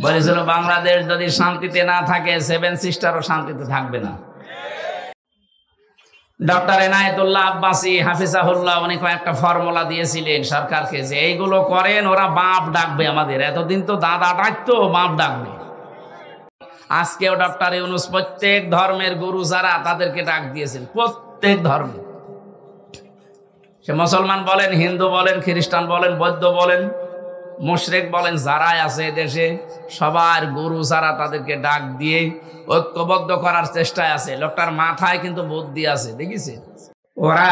বলেছিল বাংলাদেশ যদি শান্তিতে না থাকে সেভেন সিস্টারও শান্তিতে থাকবে না। ডক্টর এনায়েতুল্লাহ আব্বাসী হাফিজাহুল্লাহ উনি কয়েকটা ফর্মুলা দিয়েছিলেন সরকারকে যে এইগুলো করেন ওরা বাপ ডাকবে আমাদের। এতদিন তো দাদা ডাকতো, বাপ ডাকবে। আজকেও ডক্টর ইউনূস প্রত্যেক ধর্মের গুরু যারা তাদেরকে ডাক দিয়েছেন, প্রত্যেক ধর্মে। সে মুসলমান বলেন, হিন্দু বলেন, খ্রিস্টান বলেন, বৌদ্ধ বলেন, মুশরিক বলেন, যারাই আছে দেশে সবার গুরু যারা তাদেরকে ডাক দিয়ে ঐক্যবদ্ধ করার চেষ্টায় আছে। লোকটার মাথায় কিন্তু বুদ্ধি আছে, দেখিছে? ওরা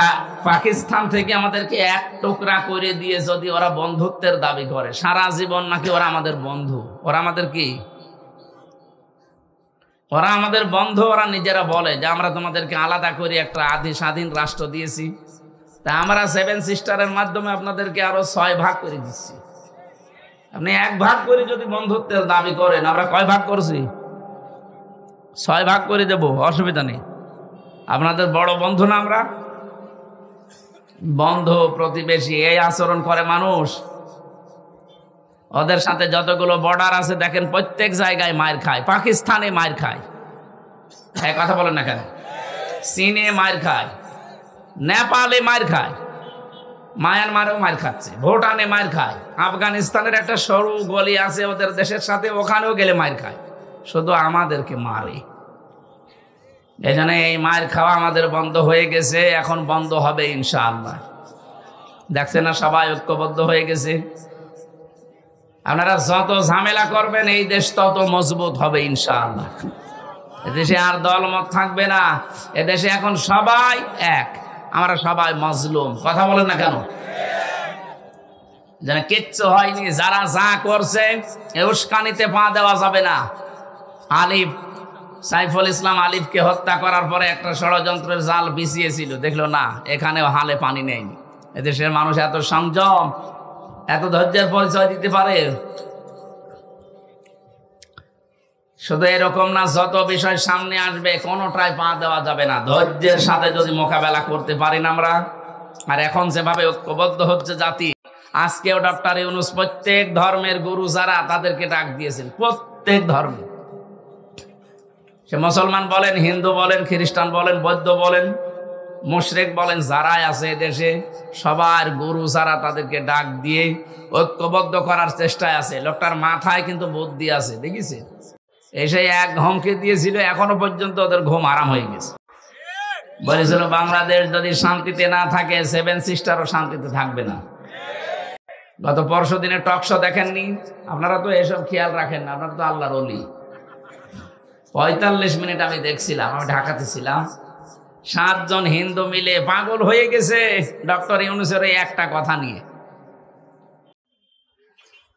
পাকিস্তান থেকে আমাদেরকে এক টুকরা করে দিয়ে যদি ওরা বন্ধুত্বের দাবি করে, সারা জীবন নাকি ওরা আমাদের বন্ধু। ওরা আমাদের কি? ওরা আমাদের বন্ধু। ওরা নিজেরা বলে যে আমরা তোমাদেরকে আলাদা করে একটা আদি স্বাধীন রাষ্ট্র দিয়েছি, তা আমরা সেভেন সিস্টারের মাধ্যমে আপনাদেরকে আরো 6 ভাগ করে দিচ্ছি। আপনি 1 ভাগ করে যদি বন্ধুত্বের দাবি করেন, আমরা কয় ভাগ করছি? 6 ভাগ করে দেব, অসুবিধা নেই। আপনাদের বড় বন্ধু না আমরা? বন্ধু প্রতিবেশী এই আচরণ করে মানুষ। ওদের সাথে যতগুলো বর্ডার আছে দেখেন প্রত্যেক জায়গায় মার খায়। পাকিস্তানে মার খায়, হ্যাঁ কথা বলেন না কেন? চীনে মার খায়, নেপালে মার খায়, মায়ানমারেও মার খাচ্ছে, ভুটানে মার খায়, আফগানিস্তানের একটা সরু গলি আছে ওদের দেশের সাথে, ওখানেও গেলে মার খায়। শুধু আমাদেরকে মারে। এই জন্য এই মার খাওয়া আমাদের বন্ধ হয়ে গেছে, এখন বন্ধ হবে ইনশাআল্লাহ। দেখছেন না সবাই ঐক্যবদ্ধ হয়ে গেছে। আপনারা যত ঝামেলা করবেন এই দেশ তত মজবুত হবে ইনশাআল্লাহ। এদেশে আর দলমত থাকবে না। এদেশে এখন সবাই এক, আমরা সবাই মজলুম। কথা বলেন না কেন? যেন কিচ্ছু হয়নি। যারা যা করছে উস্কানিতে পা দেওয়া যাবে না। আলিফ, সাইফুল ইসলাম আলিফকে হত্যা করার পরে একটা ষড়যন্ত্রের জাল বিছিয়েছিল, দেখলো না এখানেও হালে পানি নেয়নি। এদেশের মানুষ এত সংযম, এত ধৈর্যের পরিচয় দিতে পারে। শুধু এরকম না, যত বিষয় সামনে আসবে কোনোটাই পা দেওয়া যাবে না। ধৈর্যের সাথে যদি মোকাবেলা করতে পারি না আমরা, আর এখন যেভাবে ঐক্যবদ্ধ হচ্ছে জাতি, আজকেও ডক্টর ইউনূস প্রত্যেক ধর্মের গুরু যারা তাদেরকে ডাক দিয়েছেন, প্রত্যেক ধর্মে। সে মুসলমান বলেন, হিন্দু বলেন, খ্রিস্টান বলেন, বৌদ্ধ বলেন, মুশরিক বলেন, যারাই আছে দেশে সবার গুরু যারা তাদেরকে ডাক দিয়ে ঐক্যবদ্ধ করার চেষ্টায় আছে। লোকটার মাথায় কিন্তু বুদ্ধি আছে, দেখিছে? এসে এক ঘুমকে দিয়েছিল, এখনো পর্যন্ত ওদের ঘুম আরাম হয়ে গেছে। বলেছিল বাংলাদেশ যদি শান্তিতে না থাকে সেভেন সিস্টারও শান্তিতে থাকবে না। গত পরশু দিনের টকশো দেখেননি? আপনারা তো এসব খেয়াল রাখেন না, আপনারা তো আল্লাহর ওলি। 45 মিনিট আমি দেখছিলাম, আমি ঢাকাতে ছিলাম। 7 জন হিন্দু মিলে পাগল হয়ে গেছে ডক্টর ইউনূসের এই একটা কথা নিয়ে।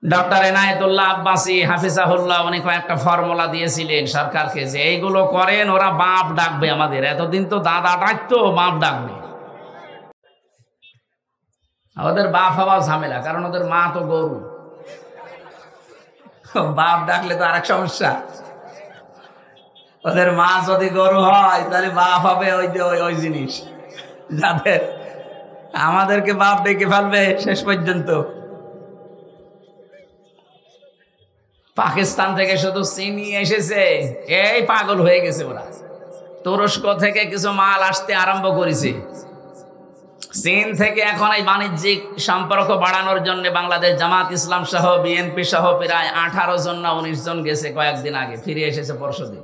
ডক্টর এনায়েতুল্লাহ আব্বাসী হাফিজাহুল্লাহ উনি কয়েকটা ফর্মুলা দিয়েছিলেন সরকারকে যে এইগুলো করেন ওরা বাপ ডাকবে আমাদের। এতদিন তো দাদা ডাকতো, বাপ ডাকবে। ওদের বাপ হওয়া ঝামেলা, কারণ ওদের মা তো গরু। বাপ ডাকলে তো আরেক সমস্যা। ওদের মা যদি গরু হয় তাহলে বাপ হবে ওই জিনিস যাদের আমাদেরকে বাপ ডেকে ফেলবে শেষ পর্যন্ত। পাকিস্তান থেকে শুধু চিনি এসেছে, এই পাগল হয়ে গেছে ওরা। তুরস্ক থেকে কিছু মাল আসতে আরম্ভ করেছে। চীন থেকে এখন এই বাণিজ্যিক সম্পর্ক বাড়ানোর জন্য বাংলাদেশ জামাত ইসলাম সহ বিএনপি সহ প্রায় 18 জন না 19 জন গেছে কয়েকদিন আগে, ফিরে এসেছে পরশুদিন।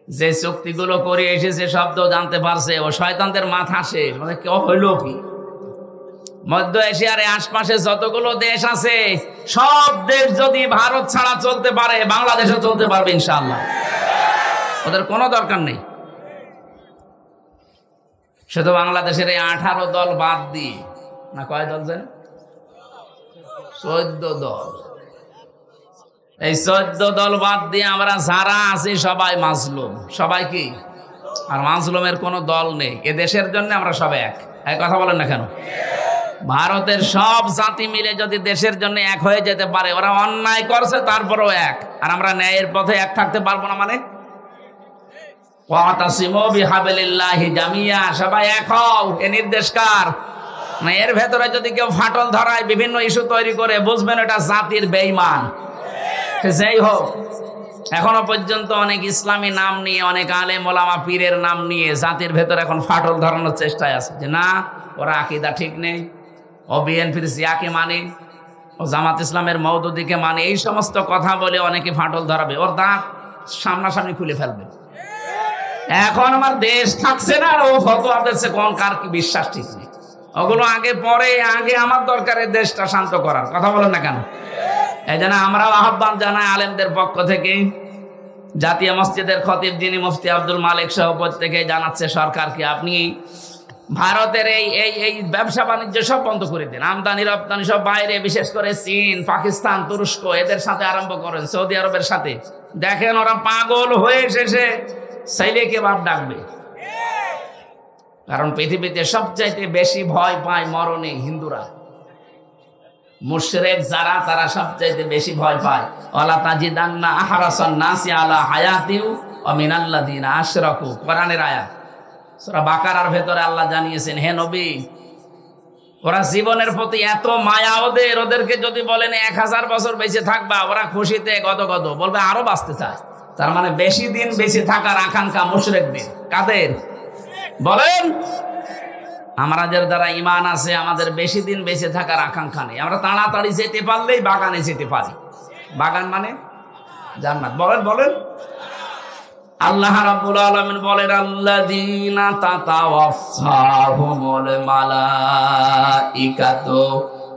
যে চুক্তিগুলো করে এসেছে শব্দ জানতে পারছে, ও শয়তানদের মাথা শেষ। মানে কেউ হইল কি? মধ্য এশিয়ার আশপাশে যতগুলো দেশ আছে সব দেশ যদি ভারত ছাড়া চলতে পারে বাংলাদেশও চলতে পারবে ইনশাআল্লাহ। ওদের কোনো দরকার নেই। শুধু বাংলাদেশের এই 18 দল বাদ দিয়ে, না কয় দল জানেন? 14 দল। এই 14 দল বাদ দিয়ে আমরা যারা আছি সবাই মাজলুম। সবাই কি? আর মাজলুমের কোনো দল নেই। এ দেশের জন্য আমরা সবাই এক। কথা বলেন না কেন? ভারতের সব জাতি মিলে যদি দেশের জন্য এক হয়ে যেতে পারে, ওরা অন্যায় করছে তারপরেও এক, আর আমরা ন্যায়ের পথে এক থাকতে পারবো না। মানে ওয়াতাসিমু বিহাবলিল্লাহি জামিয়া, সবাই এক হও, এ নির্দেশ কার? না এর ভেতরে যদি কেউ ফাটল ধরায় বিভিন্ন ইস্যু তৈরি করে, বুঝবেন এটা জাতির বেঈমান। যাই হোক, এখনো পর্যন্ত অনেক ইসলামী নাম নিয়ে, অনেক আলেম ওলামা পীরের নাম নিয়ে জাতির ভেতর এখন ফাটল ধরানোর চেষ্টায় আছে যে না, ওরা আকীদা ঠিক নেই, ও বিএনপির জিয়াকে মানে, ও জামাত ইসলামের মওদুদিকে মানে, এই সমস্ত কথা বলে অনেকে ফাটল ধরাবে, ওর দাঁত সামনাসামনি খুলে ফেলবে। এখন আমার দেশ থাকছে না, আর ও ফতোয়া দিচ্ছে কোন কার কি বিশ্বাস ঠিক নেই। ওগুলো আগে পরে, আগে আমার দরকারের দেশটা শান্ত করার কথা বলেন না কেন? এই জন্য আমরাও আহ্বান জানাই আলেমদের পক্ষ থেকে, জাতীয় মসজিদের খতিব যিনি মুফতি আব্দুল মালিক সহ প্রত্যেকে জানাচ্ছে সরকারকে, আপনি ভারতের এই ব্যবসা বাণিজ্য সব বন্ধ করে দিন, আমদানি রপ্তানি সব বাইরে, বিশেষ করে চীন, পাকিস্তান, তুরস্ক এদের সাথে আরম্ভ করেন, সৌদি আরবের সাথে। দেখেন ওরা পাগল হয়ে শেষে সাইলেকে বাপ ডাকবে। কারণ পৃথিবীতে সবচাইতে বেশি ভয় পায় মরণে হিন্দুরা, মুশরিক যারা, তারা সবচাইতে বেশি ভয় পায়। ওয়ালা তাজিদান্না আহরাসান নাসি আলা হায়াতিউ ওয়া মিনাল্লাযিনা আশরাকু, কোরআনের আয়াত, সূরা বাকারার ভেতরে আল্লাহ জানিয়েছেন, হে নবী, ওরা জীবনের প্রতি এত মায়া ওদের, ওদেরকে যদি বলেন 1000 বছর বেঁচে থাকবা, ওরা খুশিতে গদগদ বলবে আরো বাঁচতে চায়। তার মানে বেশি দিন বেঁচে থাকার আকাঙ্ক্ষা মুশরিকদের। কাদের বলেন? আমাদের দ্বারা ঈমান আছে, আমাদের বেশি দিন বেঁচে থাকার আকাঙ্ক্ষা নেই। আমরা তাড়াতাড়ি যেতে পারলেই বাগানে যেতে পারি। বাগান মানে জান্নাত। বলেন বলেন। আল্লাহ রাব্বুল আলামিন বলেন, আল্লাযীনা তাতাওয়াফাহুমুল মালাইকাতু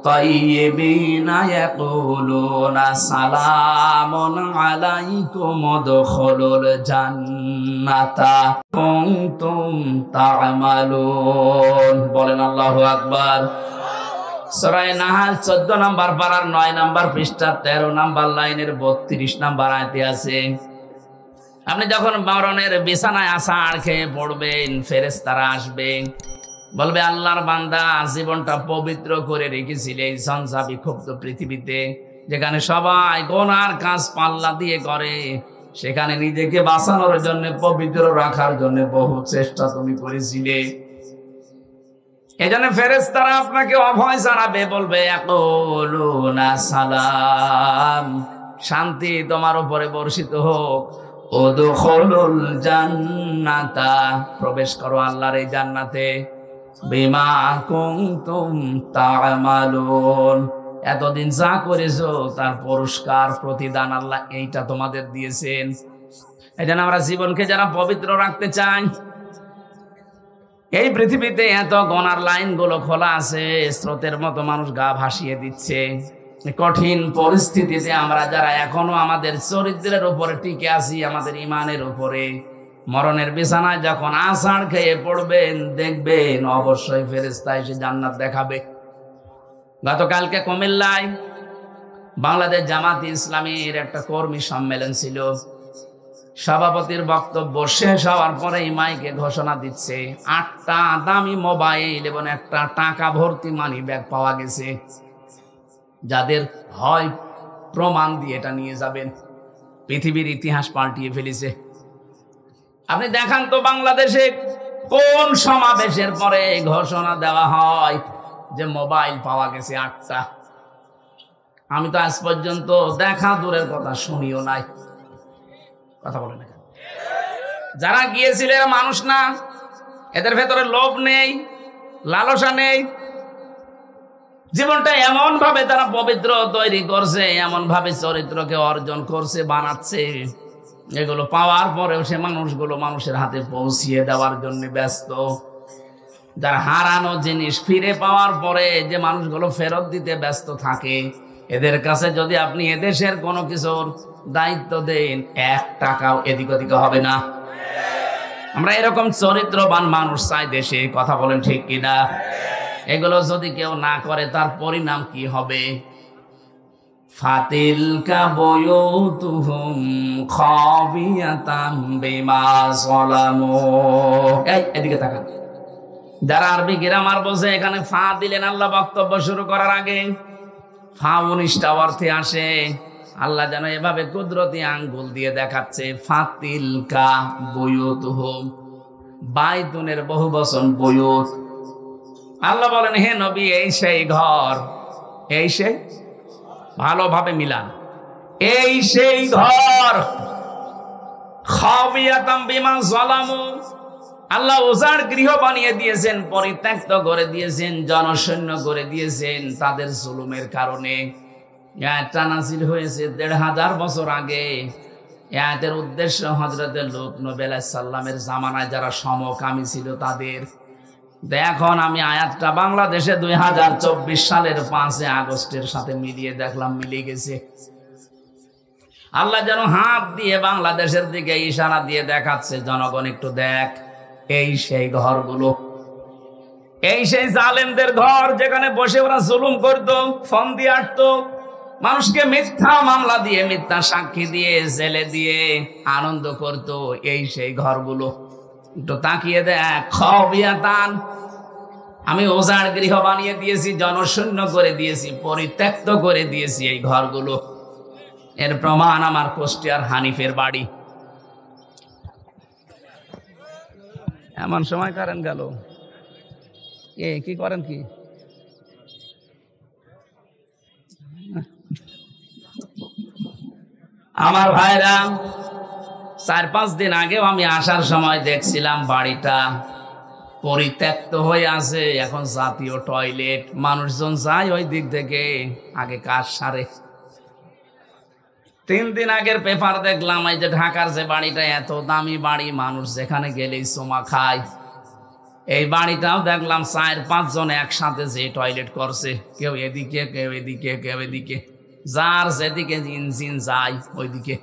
তাইয়্যিবিনা ইয়াকুলুনা সালামুন আলাইকুম উদখুলুল জান্নাতা কুনতুম তা'মালুন। বলেন আল্লাহু আকবার। সূরা নাহাল 14 নম্বর পারার 9 নম্বর পৃষ্ঠা 13 নম্বর লাইনের 32 নম্বর আয়াতে আছে, আপনি যখন মরণের বিছানায় আছাড় খেয়ে পড়বেন, ফেরেশতারা আসবে, বলবে আল্লাহর বান্দা, জীবনটা পবিত্র করে রেখেছিলে এই ঝঞ্ঝা বিক্ষুব্ধ পৃথিবীতে, যেখানে সবাই গুনার কাজ পাল্লা দিয়ে করে, সেখানে নিজেকে বাঁচানোর জন্য, পবিত্র রাখার জন্য বহু চেষ্টা তুমি করেছিলে। এজন্য ফেরেশতারা আপনাকে অভয় জানাবে, বলবে ইয়াকুলুনা সালাম, শান্তি তোমার উপরে বর্ষিত হোক, উদখুলুল জান্নাতা, প্রবেশ করো আল্লাহর এই জান্নাতে, বিমা কুনতুম তা'মালুন, এতদিন যা করেছো তার পুরস্কার প্রতিদান আল্লাহ এইটা তোমাদের দিয়েছেন। এজন্য আমরা জীবনকে যারা পবিত্র রাখতে চাই, এই পৃথিবীতে এত গুনার লাইনগুলো খোলা আছে, স্রোতের মতো মানুষ গা ভাসিয়ে দিচ্ছে। কঠিন পরিস্থিতিতে আমরা যারা এখনো আমাদের চরিত্রের উপরে টিকে আছি, আমাদের ইমানের উপরে, মরণের বিছানায় যখন আছাড় খেয়ে পড়বেন, দেখবেন অবশ্যই ফেরেশতা এসে জান্নাত দেখাবে। গতকালকে কুমিল্লায় বাংলাদেশ জামাত ইসলামীর একটা কর্মী সম্মেলন ছিল। সভাপতির বক্তব্য শেষ হওয়ার পরে মাইকে ঘোষণা দিচ্ছে 8টা দামি মোবাইল এবং একটা টাকা ভর্তি মানি ব্যাগ পাওয়া গেছে, যাদের হয় প্রমাণ দিয়ে এটা নিয়ে যাবেন। পৃথিবীর ইতিহাস পাল্টিয়ে ফেলেছে। আপনি দেখান তো বাংলাদেশে কোন সমাবেশের পরে ঘোষণা দেওয়া হয় যে মোবাইল পাওয়া গেছে 8টা? আমি তো আজ পর্যন্ত দেখা দূরের কথা শুনিও নাই। কথা বলে না, যারা গিয়েছিল এরা মানুষ না? এদের ভেতরে লোভ নেই, লালসা নেই? জীবনটা এমন ভাবে তারা পবিত্র তৈরি করছে, এমন ভাবে চরিত্রকে অর্জন করছে, বানাচ্ছে, এগুলো পাওয়ার পরেও সে মানুষগুলো মানুষের হাতে পৌঁছিয়ে দেওয়ার জন্য ব্যস্ত। যারা হারানো জিনিস ফিরে পাওয়ার পরে যে মানুষগুলো ফেরত দিতে ব্যস্ত থাকে, এদের কাছে যদি আপনি এদেশের কোনো কিছুর দায়িত্ব দেন, 1 টাকাও এদিক ওদিক হবে না। আমরা এরকম চরিত্রবান মানুষ চাই দেশে। কথা বলেন ঠিক কিনা? এগুলো যদি কেউ না করে তার পরিণাম কি হবে? ফাতিলকা বুয়ুতুহুম খাবিয়াতাম বিমা যালামু। এই এদিকে তাকান। যারা আরবি গ্রামার বোঝে, এখানে ফা দিলেন আল্লাহ বক্তব্য শুরু করার আগে। ফা 19টা অর্থে আসে। আল্লাহ যেন এভাবে কুদরতি আঙ্গুল দিয়ে দেখাচ্ছে, ফাতিলকা বুয়ুতুহুম, বাইতুনের বহু বচন বুয়ুত। আল্লাহ বলেন, হে নবী, এই সেই ঘর, এই সেই, ভালোভাবে মিলান, এই সেই ঘর খাবিয়াতাম বিমা যালামু, আল্লাহ উজাড় গৃহ বানিয়ে দিয়েছেন, পরিত্যক্ত করে দিয়েছেন, জনশূন্য করে দিয়েছেন তাদের জুলুমের কারণে। আয়াতটা নাযিল হয়েছে ১৫০০ বছর আগে। আয়াতের উদ্দেশ্য হযরত লূত নবী আলাইহিস সালামের জামানায় যারা সমকামী ছিল তাদের। এখন আমি আয়াতটা বাংলাদেশে ২০২৪ সালের ৫ আগস্টের সাথে মিলিয়ে দেখলাম, মিলে গেছে। আল্লাহ যেন হাত দিয়ে বাংলাদেশের দিকে ইশারা দিয়ে দেখাচ্ছে, জনগণ একটু দেখ, এই সেই ঘরগুলো, এই সেই জালেমদের ঘর, যেখানে বসে ওরা জুলুম করতো, ফোন দিয়ে আটতো, মানুষকে মিথ্যা মামলা দিয়ে, মিথ্যা সাক্ষী দিয়ে, জেলে দিয়ে আনন্দ করতো। এই সেই ঘরগুলো একটু তাকিয়ে দেখ। খাবিয়াতান, আমি ওজাড় গৃহ বানিয়ে দিয়েছি, জনশূন্য করে দিয়েছি, পরিত্যক্ত করে দিয়েছি এই ঘরগুলো। এর প্রমাণ আমার কুষ্টিয়ার হানিফের বাড়ি। এমন সময় কারেন্ট গেল, কি করেন কি? আমার ভাইরা, ৪-৫ দিন আগেও আমি আসার সময় দেখছিলাম বাড়িটা পরিত্যক্ত হয়ে আছে। এখন জাতীয় টয়লেট, মানুষজন যায় ওই দিক থেকে, আগে কাজ সারে। ৩ দিন আগের পেপার দেখলাম, এই যে ঢাকার যে বাড়িটা, এত দামি বাড়ি, মানুষ যেখানে গেলেই চুমা খায়, এই বাড়িটাও দেখলাম ৪-৫ জন একসাথে যে টয়লেট করছে, কেউ এদিকে, কেউ এদিকে, কেউ এদিকে, যার যেদিকে ইঞ্জিন যায় ওইদিকে।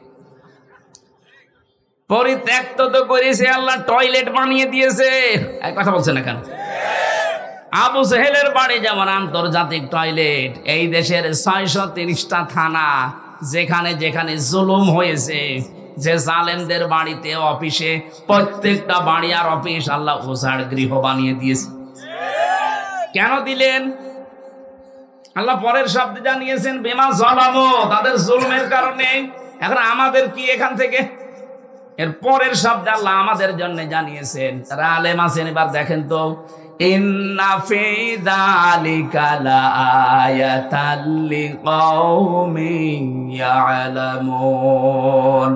পরিত্যক্ত তো করেছে আল্লাহ, টয়লেট বানিয়ে দিয়েছে। এক কথা বলছে না কেন? আবু জেহেলের বাড়ি যেমন আন্তর্জাতিক টয়লেট, এই দেশের ৬৩০টা থানা, যেখানে যেখানে জুলুম হয়েছে, যে জালেমদের বাড়িতে, অফিসে, প্রত্যেকটা বাড়ি আর অফিস আল্লাহ উজাড় গৃহ বানিয়ে দিয়েছে। কেন দিলেন? আল্লাহ পরের শব্দে জানিয়েছেন, বিমা যালামু, তাদের জুলুমের কারণে। এখন আমাদের কি এখান থেকে? এর পরের শব্দ আল্লাহ আমাদের জন্য জানিয়েছেন। তারা আলেম আছেন, এবার দেখেন তো, ইন্না ফি যালিকা লাআয়াতাল লিকাউমিন ইয়ালামুন।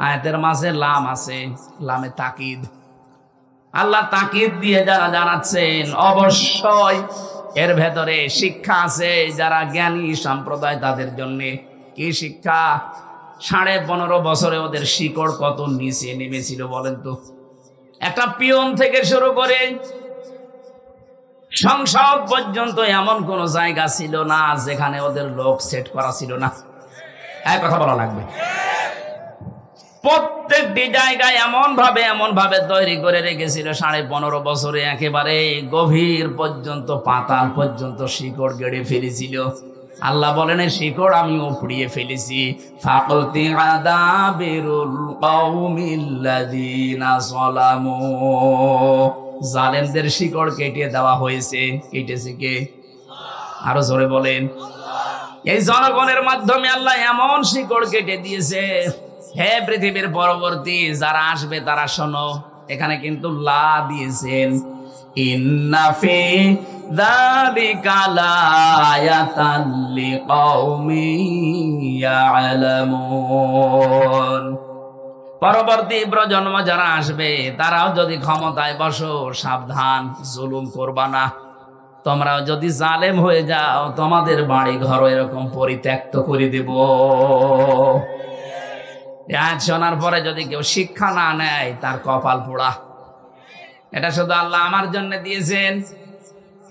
আয়াতের মাঝে লাম আছে, লামে তাকিদ। আল্লাহ তাকিদ দিয়ে যারা জানাচ্ছেন, অবশ্যই এর ভেতরে শিক্ষা আছে যারা জ্ঞানী সম্প্রদায় তাদের জন্য। কি শিক্ষা? 15.5 বছরে ওদের শিকড় কত নিচে নেমেছিল বলেন তো। একটা পিয়ন থেকে শুরু করে সংসদ পর্যন্ত এমন কোন জায়গা ছিল না যেখানে ওদের লোক সেট করা ছিল না। এক কথা বলা লাগবে, প্রত্যেকটি জায়গায় এমন ভাবে তৈরি করে রেখেছিল 15.5 বছরে, একেবারে গভীর পর্যন্ত, পাতাল পর্যন্ত শিকড় গেড়ে ফেলেছিল। আল্লাহ বলেন, শিকড় আমি উপড়িয়ে ফেলেছি। ফাকতি আদাবিরুল কওমিল্লাযিনা যালামু, জালেমদের শিকড় কেটে দেওয়া হয়েছে। কেটেছে কে? আরো জোরে বলেন। এই জনগণের মাধ্যমে আল্লাহ এমন শিকড় কেটে দিয়েছে। হে পৃথিবীর পরবর্তী যারা আসবে তারা শোনো, এখানে কিন্তু লা দিয়েছেন। ইন্না ফি যালিকা লাআয়াতাল লিকাউমিন ইয়ালামুন। পরবর্তী প্রজন্ম যারা আসবে তারাও যদি ক্ষমতায় বসো, সাবধান, জুলুম করবা না। তোমরাও যদি জালেম হয়ে যাও, তোমাদের বাড়ি ঘর এরকম পরিত্যক্ত করে দেব। আজ শোনার পরে যদি কেউ শিক্ষা না নেয়, তার কপাল পোড়া। এটা শুধু আল্লাহ আমার জন্য দিয়েছেন,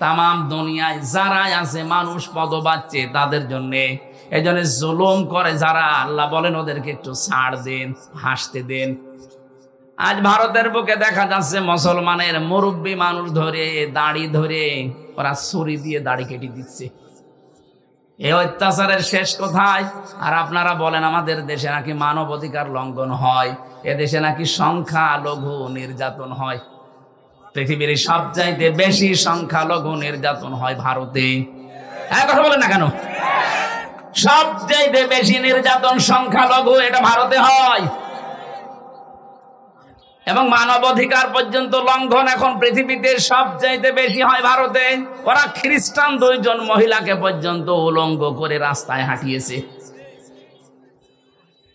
তামাম দুনিয়ায় যারাই আছে মানুষ পদ পাচ্ছে তাদের জন্য। এই জন্য জুলুম করে যারা, আল্লাহ বলেন ওদেরকে একটু ছাড় দেন, হাসতে দেন। আজ ভারতের বুকে দেখা যাচ্ছে মুসলমানের মুরব্বী মানুষ ধরে, দাড়ি ধরে ওরা ছুরি দিয়ে দাড়ি কেটে দিচ্ছে। এই অত্যাচারের শেষ কোথায়? আর আপনারা বলেন আমাদের দেশে নাকি মানব অধিকার লঙ্ঘন হয়, এদেশে নাকি সংখ্যালঘু নির্যাতন হয়। পৃথিবীর সবচাইতে বেশি সংখ্যালঘু নির্যাতন হয় ভারতে। এক কথা বলেন না কেন? সবচাইতে বেশি নির্যাতন সংখ্যালঘু, এটা ভারতে হয়। এবং মানবাধিকার পর্যন্ত লঙ্ঘন এখন পৃথিবীতে সবচাইতে বেশি হয় ভারতে। ওরা খ্রিস্টান 2 জন মহিলাকে পর্যন্ত উলঙ্গ করে রাস্তায় হাঁটিয়েছে।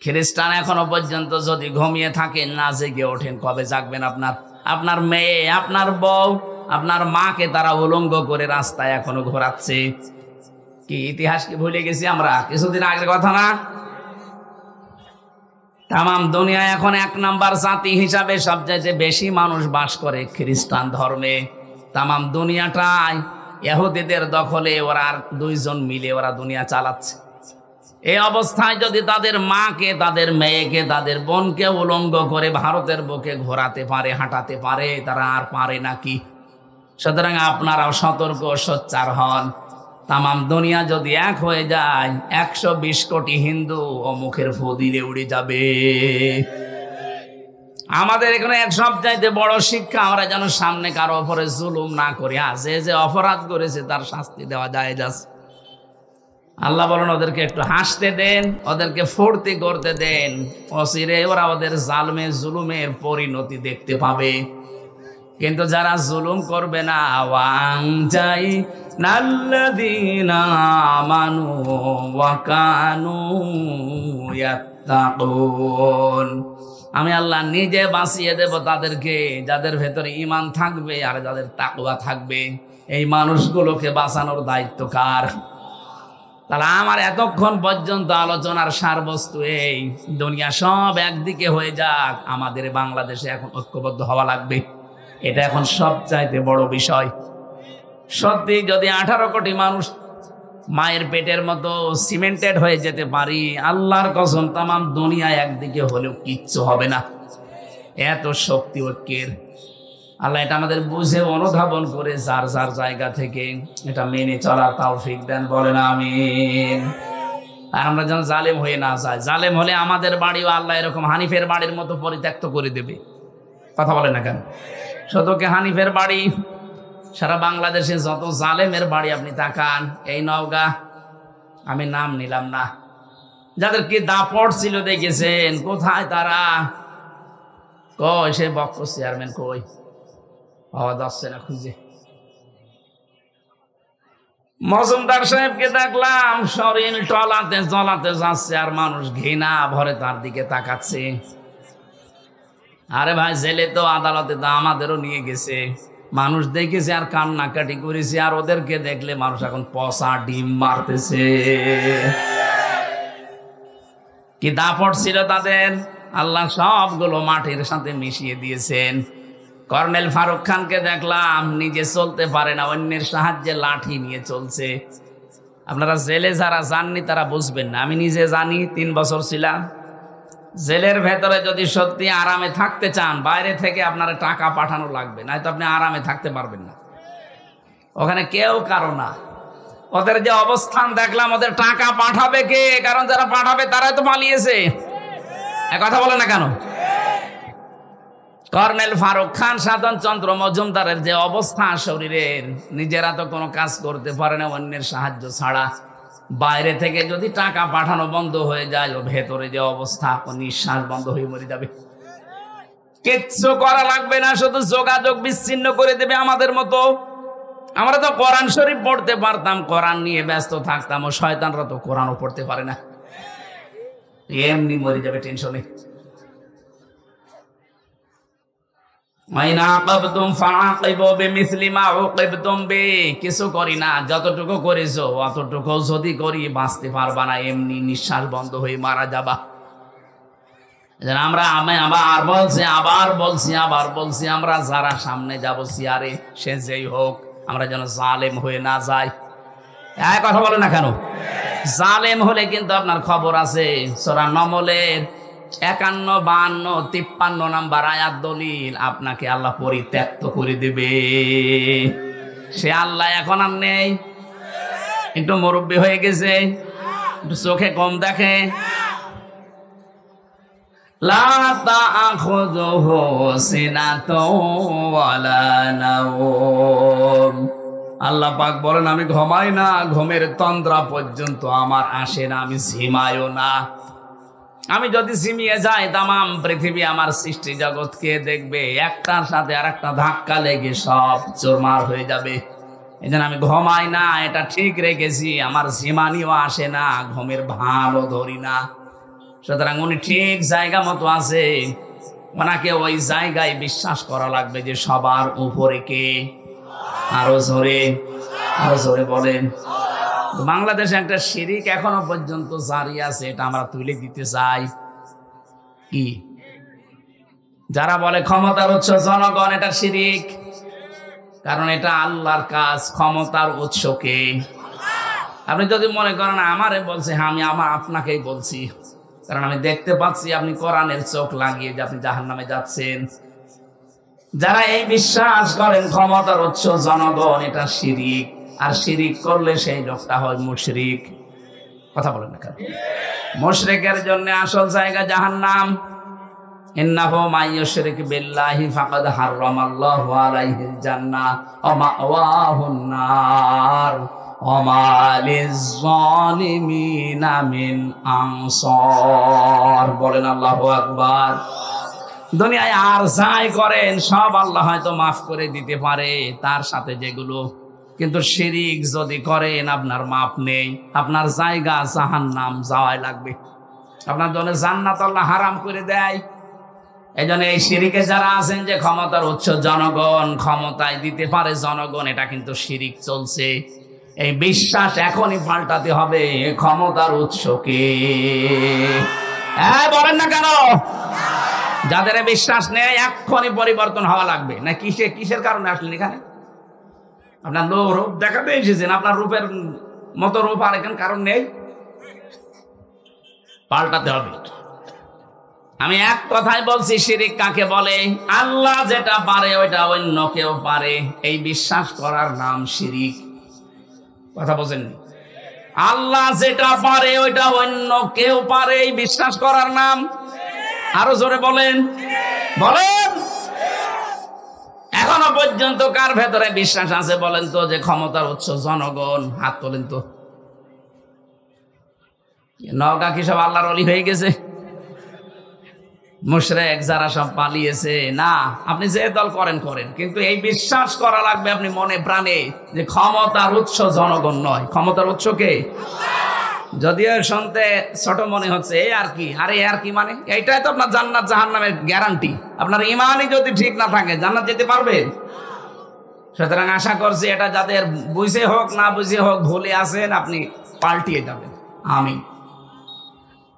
খ্রিস্টান এখনো পর্যন্ত যদি ঘুমিয়ে থাকেন, না জেগে ওঠেন, কবে জাগবেন? আপনার মেয়ে, আপনার বউ, আপনার মাকে তারা উলঙ্গ করে রাস্তায় এখনো ঘোরাচ্ছে। কি ইতিহাস কি ভুলে গেছি আমরা? কিছুদিন আগের কথা না? তামাম দুনিয়ায় এখন 1 নাম্বার জাতি হিসাবে সবচাইতে বেশি মানুষ বাস করে খ্রিস্টান ধর্মে। তামাম দুনিয়াটাই ইহুদিদের দখলে, ওরা আর 2 জন মিলে ওরা দুনিয়া চালাচ্ছে। এই অবস্থায় যদি তাদের মাকে, তাদের মেয়েকে, তাদের বোনকে উলঙ্গ করে ভারতের বুকে ঘোরাতে পারে, হাঁটাতে পারে, তারা আর পারে নাকি? সুতরাং আপনারাও সতর্ক, সোচ্চার হন। তামাম দুনিয়া যদি এক হয়ে যায়, 120 কোটি হিন্দু ও মুখের ফু দিলে উড়ে যাবে। আমাদের এখানে এক সবচাইতে বড় শিক্ষা, আমরা যেন সামনে কারো উপরে জুলুম না করি। যে অপরাধ করেছে তার শাস্তি দেওয়া যায় যাচ্ছে। আল্লাহ বলেন ওদেরকে একটু হাসতে দেন, ওদেরকে ফুর্তি করতে দেন, অচিরে ওরা ওদের জালমে জুলুমের পরিণতি দেখতে পাবে। কিন্তু যারা জুলুম করবে না, ওয়াং যাই নাল্লাযীনা আমানু ওয়া কানু ইয়াত্তাকুন, আমি আল্লাহ নিজে বাঁচিয়ে দেব তাদেরকে, যাদের ভেতরে ঈমান থাকবে আর যাদের তাকওয়া থাকবে। এই মানুষগুলোকে বাঁচানোর দায়িত্ব কার? তাহলে আমার এতক্ষণ পর্যন্ত আলোচনার সারবস্তু এই, দুনিয়া সব একদিকে হয়ে যাক, আমাদের বাংলাদেশে এখন ঐক্যবদ্ধ হওয়া লাগবে। এটা এখন সবচাইতে বড় বিষয়। সত্যি যদি 18 কোটি মানুষ মায়ের পেটের মতো সিমেন্টেড হয়ে যেতে পারি, আল্লাহর কসম তামাম দুনিয়া একদিকে হলেও কিচ্ছু হবে না। এত শক্তি ঐক্যের। আল্লাহ এটা আমাদের বুঝে অনুধাবন করে যার যার জায়গা থেকে এটা মেনে চলার তৌফিক দেন, বলেন আমিন। আর আমরা যেন জালেম হয়ে না যাই। জালেম হলে আমাদের বাড়িও আল্লাহ এরকম হানিফের বাড়ির মতো পরিত্যক্ত করে দেবে। কথা বলে না কেন? শুধু হানিফের বাড়ি, সারা বাংলাদেশে যত জালেমের বাড়ি আপনি তাকান, এই নওগাঁ, আমি নাম নিলাম না, যাদের কি দাপট ছিল দেখেছেন, কোথায় তারা? কই সে বক্স চেয়ারম্যান কই? পাওয়া যাচ্ছে না খুঁজে। মজুমদার সাহেবকে দেখলাম শরীর টলাতে জ্বলাতে যাচ্ছে, আর মানুষ ঘৃণা ভরে তার দিকে তাকাচ্ছে। আরে ভাই, জেলে তো আদালতে তো আমাদেরও নিয়ে গেছে, মানুষ দেখেছে আর কান্নাকাটি করেছে, আর ওদেরকে দেখলে মানুষ এখন পচা ডিম মারতেছে। কি দাপট ছিল তাদের! আল্লাহ সবগুলো মাটির সাথে মিশিয়ে দিয়েছেন। কর্নেল ফারুক খানকে দেখলাম নিজে চলতে পারে না, অন্যের সাহায্যে লাঠি নিয়ে চলছে। আপনারা জেলে যারা যাননি তারা বুঝবেন না, আমি নিজে জানি, 3 বছর ছিলাম জেলের ভেতরে। যদি সত্যি আরামে থাকতে চান, বাইরে থেকে আপনার টাকা পাঠানো লাগবে, নয়তো আপনি আরামে থাকতে পারবেন না। ওখানে কেউ কারো না। ওদের যে অবস্থান দেখলাম, ওদের টাকা পাঠাবে কে? কারণ যারা পাঠাবে তারাই তো পালিয়েছে। কথা বলে না কেন? কর্নেল ফারুক খান, সাধন চন্দ্র মজুমদারের যে অবস্থা শরীরের, নিজেরা তো কোনো কাজ করতে পারে না অন্যের সাহায্য ছাড়া। বাইরে থেকে যদি টাকা পাঠানো বন্ধ হয়ে যায়, ও ভেতরে যে অবস্থা, ও নিঃশ্বাস বন্ধ হয়ে মরে যাবে। কিচ্ছু করা লাগবে না, শুধু যোগাযোগ বিচ্ছিন্ন করে দেবে আমাদের মতো। আমরা তো কোরআন শরীফ পড়তে পারতাম, কোরআন নিয়ে ব্যস্ত থাকতাম, ও শয়তানরা তো কোরআনও পড়তে পারে না, এমনি মরে যাবে টেনশনে। কিছু করি না, যতটুকু করেছো অতটুকু যদি করি বাঁচতে পারবা না, এমনি নিঃশ্বাস বন্ধ হয়ে মারা যাবা। আমি আবার বলছি, আমরা যারা সামনে যাব সিয়ারে, সে যেই হোক, আমরা যেন জালেম হয়ে না যাই। কথা বলে না কেন? জালেম হলে কিন্তু আপনার খবর আছে। সূরা নমলের 51, 52, 53 নাম্বার আয়াত দলিল, আপনাকে আল্লাহ পরিত্যক্ত করে দেবে। সে আল্লাহ এখন আর নেই, একটু মুরব্বী হয়ে গেছে, একটু চোখে কম দেখে। লা তাখুযুহু সিনাতুন ওয়ালা নাওম। আল্লাহ পাক বলেন, আমি ঘুমাই না, ঘুমের তন্দ্রা পর্যন্ত আমার আসে না, আমি ঝিমাইও না। আমি যদি ঝিমিয়ে যাই, তামাম পৃথিবী আমার সৃষ্টি জগৎকে দেখবে, একটার সাথে আর একটা ধাক্কা লেগে সব চুরমার হয়ে যাবে। এই জন্য আমি ঘুমাই না, এটা ঠিক রেখেছি। আমার ঝিমানিও আসে না, ঘুমের ভানও ধরি না। সুতরাং উনি ঠিক জায়গা মতো আছে, ওনাকে ওই জায়গায় বিশ্বাস করা লাগবে যে সবার উপরে কে। আরো জোরে বলেন। বাংলাদেশে একটা শিরিক এখনো পর্যন্ত জারি আছে, এটা আমরা তুলে দিতে চাই। কি? যারা বলে ক্ষমতার উৎস জনগণ, এটা শিরিক। কারণ এটা আল্লাহর কাজ, ক্ষমতার উৎস কে? আপনি যদি মনে করেন আমারে বলছে, হ্যাঁ আমি আপনাকেই বলছি, কারণ আমি দেখতে পাচ্ছি আপনি কোরআনের চোখ লাগিয়ে যে আপনি জাহান্নামে যাচ্ছেন। যারা এই বিশ্বাস করেন ক্ষমতার উৎস জনগণ, এটা শিরিক। আর শিরিক করলে সেই লোকটা হয় মুশরিক। কথা বলেন না কেন? মুশরিকের জন্য আসল জায়গা জাহান্নাম। ইন্নাহু মাইয়ুশরিক বিল্লাহি ফাকাদ হারামাল্লাহু আলাইহিল জান্নাহ ওয়া মাওয়াহুন নার ওয়া মা লিয-যালিমিনা মিন আনসার। বলেন আল্লাহু আকবার। দুনিয়ায় আর যাই করেন সব আল্লাহ হয়তো মাফ করে দিতে পারে, তার সাথে যেগুলো। কিন্তু শিরিক যদি করেন আপনার মাপ নেই, আপনার জায়গা জাহান্নাম, যাওয়াই লাগবে। আপনার জন্য জান্নাত আল্লাহ হারাম করে দেয়। এই জন্য এই শিরিকে যারা আছেন যে ক্ষমতার উৎস জনগণ, ক্ষমতায় দিতে পারে জনগণ, এটা কিন্তু শিরিক চলছে। এই বিশ্বাস এখনই পাল্টাতে হবে, ক্ষমতার উৎস কে? বলেন না কেন? যাদের বিশ্বাস নেই এখনই পরিবর্তন হওয়া লাগবে। না কিসের কারণে আসলেন এখানে? আপনার রূপ দেখাতে এসেছেন, আপনার রূপের মতো রূপ আর এখানে কারণ নেই। পাল্টাতে হবে। আমি এক কথাই বলছি, শিরিক কাকে বলে? আল্লাহ যেটা পারে ওইটা অন্য কেউ পারে, এই বিশ্বাস করার নাম শিরিক। কথা বলেন? আল্লাহ যেটা পারে ওইটা অন্য কেউ পারে, এই বিশ্বাস করার নাম। আরো জোরে বলেন। এখনো পর্যন্ত কার ভেতরে বিশ্বাস আছে বলেন তো যে ক্ষমতার উৎস জনগণ? হাত তোলেন তো। নওগাঁ কি সব আল্লাহর ওলি হয়ে গেছে? মুশরিক যারা সব পালিয়েছে? না, আপনি যে দল করেন, কিন্তু এই বিশ্বাস করা লাগবে আপনি মনে প্রাণে যে ক্ষমতার উৎস জনগণ নয়, ক্ষমতার উৎস কে? যদিও শুনতে ছোট মনে হচ্ছে, আর কি, আরে আর কি মানে? এইটাই তো আপনার জান্নাত জাহান্নামের গ্যারান্টি। আপনার ইমানই যদি ঠিক না থাকে জান্নাত যেতে পারবে? সুতরাং আশা করছি এটা যাদের বুঝে হোক না বুঝে হোক ভুলে আছেন, আপনি পাল্টিয়ে যাবেন। আমি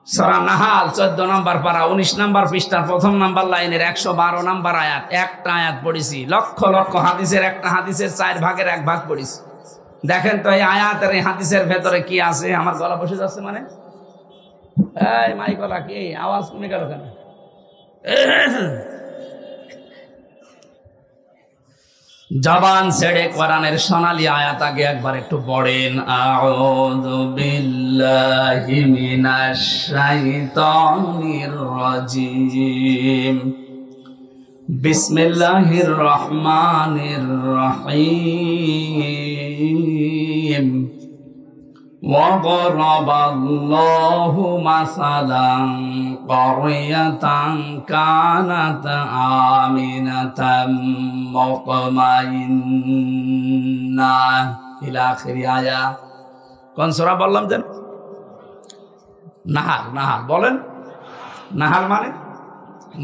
সূরা নাহাল 14 নম্বর পারা 19 নম্বর পৃষ্ঠার 1 নম্বর লাইনের 112 নম্বর আয়াত, একটা আয়াত পড়েছি। লক্ষ লক্ষ হাদিসের একটা হাদিসের 4 ভাগের 1 ভাগ পড়েছি। দেখেন তো এই আয়াতের এই হাদিসের ভেতরে কি আছে। আমার গলা বসে যাচ্ছে মানে? এই মাই গলা কি আওয়াজ কমে গেল কেন? জবান ছেড়ে কোরআনের সোনালী আয়াত আগে একবার একটু পড়েন। আউযু বিল্লাহি মিনাশ শাইতানির রাজিম। বিসমিল্লাহির রহমানির রহিম। وضرب الله مثلا قرية كانت آمنة مطمئنة إلى آخر آية। কোন সূরা বললাম যেন? নাহাল। বলেন। নাহাল মানে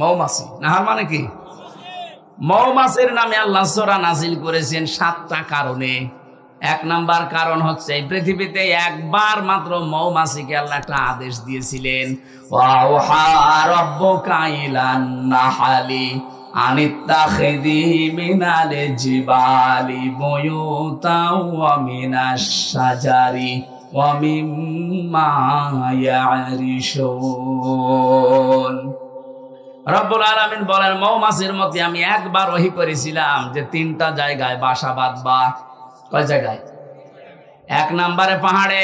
মৌমাছি। নাহাল মানে কি? মৌমাছির নামে আল্লাহ সূরা নাজিল করেছেন 7টা কারণে। 1 নাম্বার কারণ হচ্ছে এই পৃথিবীতে একবার মাত্র মৌমাছিকে আল্লাহ একটা আদেশ দিয়েছিলেন, ওয়াহা রাব্বুকা ইলান নাহালি আনিত্তাখিযি মিনাল জিবালি বুয়ুতাও ওয়া মিনাশ শাজারি ওয়া মিম্মা ইয়ারিশুন। রব্বুল আলামিন বলেন, মৌমাছির মধ্যে আমি একবার ওহী করেছিলাম যে 3টা জায়গায় বাসা বাঁধবা। কয় জায়গায়? 1 নম্বরে পাহাড়ে,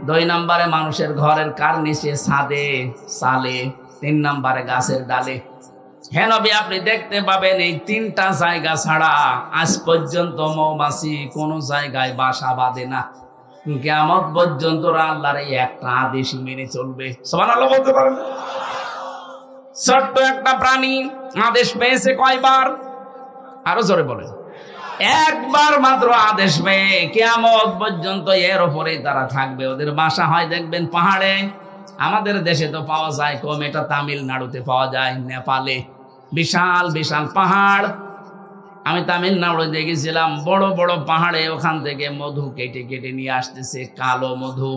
2 নম্বরে মানুষের ঘরের কার্নিশে, ছাদে, চালে, 3 নম্বরে গাছের ডালে। হে নবী, আপনি দেখতে পাবেন এই 3টা জায়গা ছাড়া আজ পর্যন্ত মৌমাছি কোনো জায়গায় বাসা বাঁধে না। কিয়ামত পর্যন্ত আল্লাহর এই একটা আদেশই মেনে চলবে। সুবহানাল্লাহ বলতে পারেন? ছোট্ট একটা প্রাণী আদেশ পেয়েছে কয়বার? আরো জোরে বলেন। একবার মাত্র আদেশ পেয়ে কিয়ামত পর্যন্ত এর উপরেই তারা থাকবে। ওদের বাসা হয় দেখবেন পাহাড়ে, আমাদের দেশে তো পাওয়া যায় কম, এটা তামিলনাড়ুতে পাওয়া যায়, নেপালে বিশাল বিশাল পাহাড়। আমি তামিলনাড়ু দেখেছিলাম, বড় বড় পাহাড়ে ওখান থেকে মধু কেটে কেটে নিয়ে আসতেছে, কালো মধু।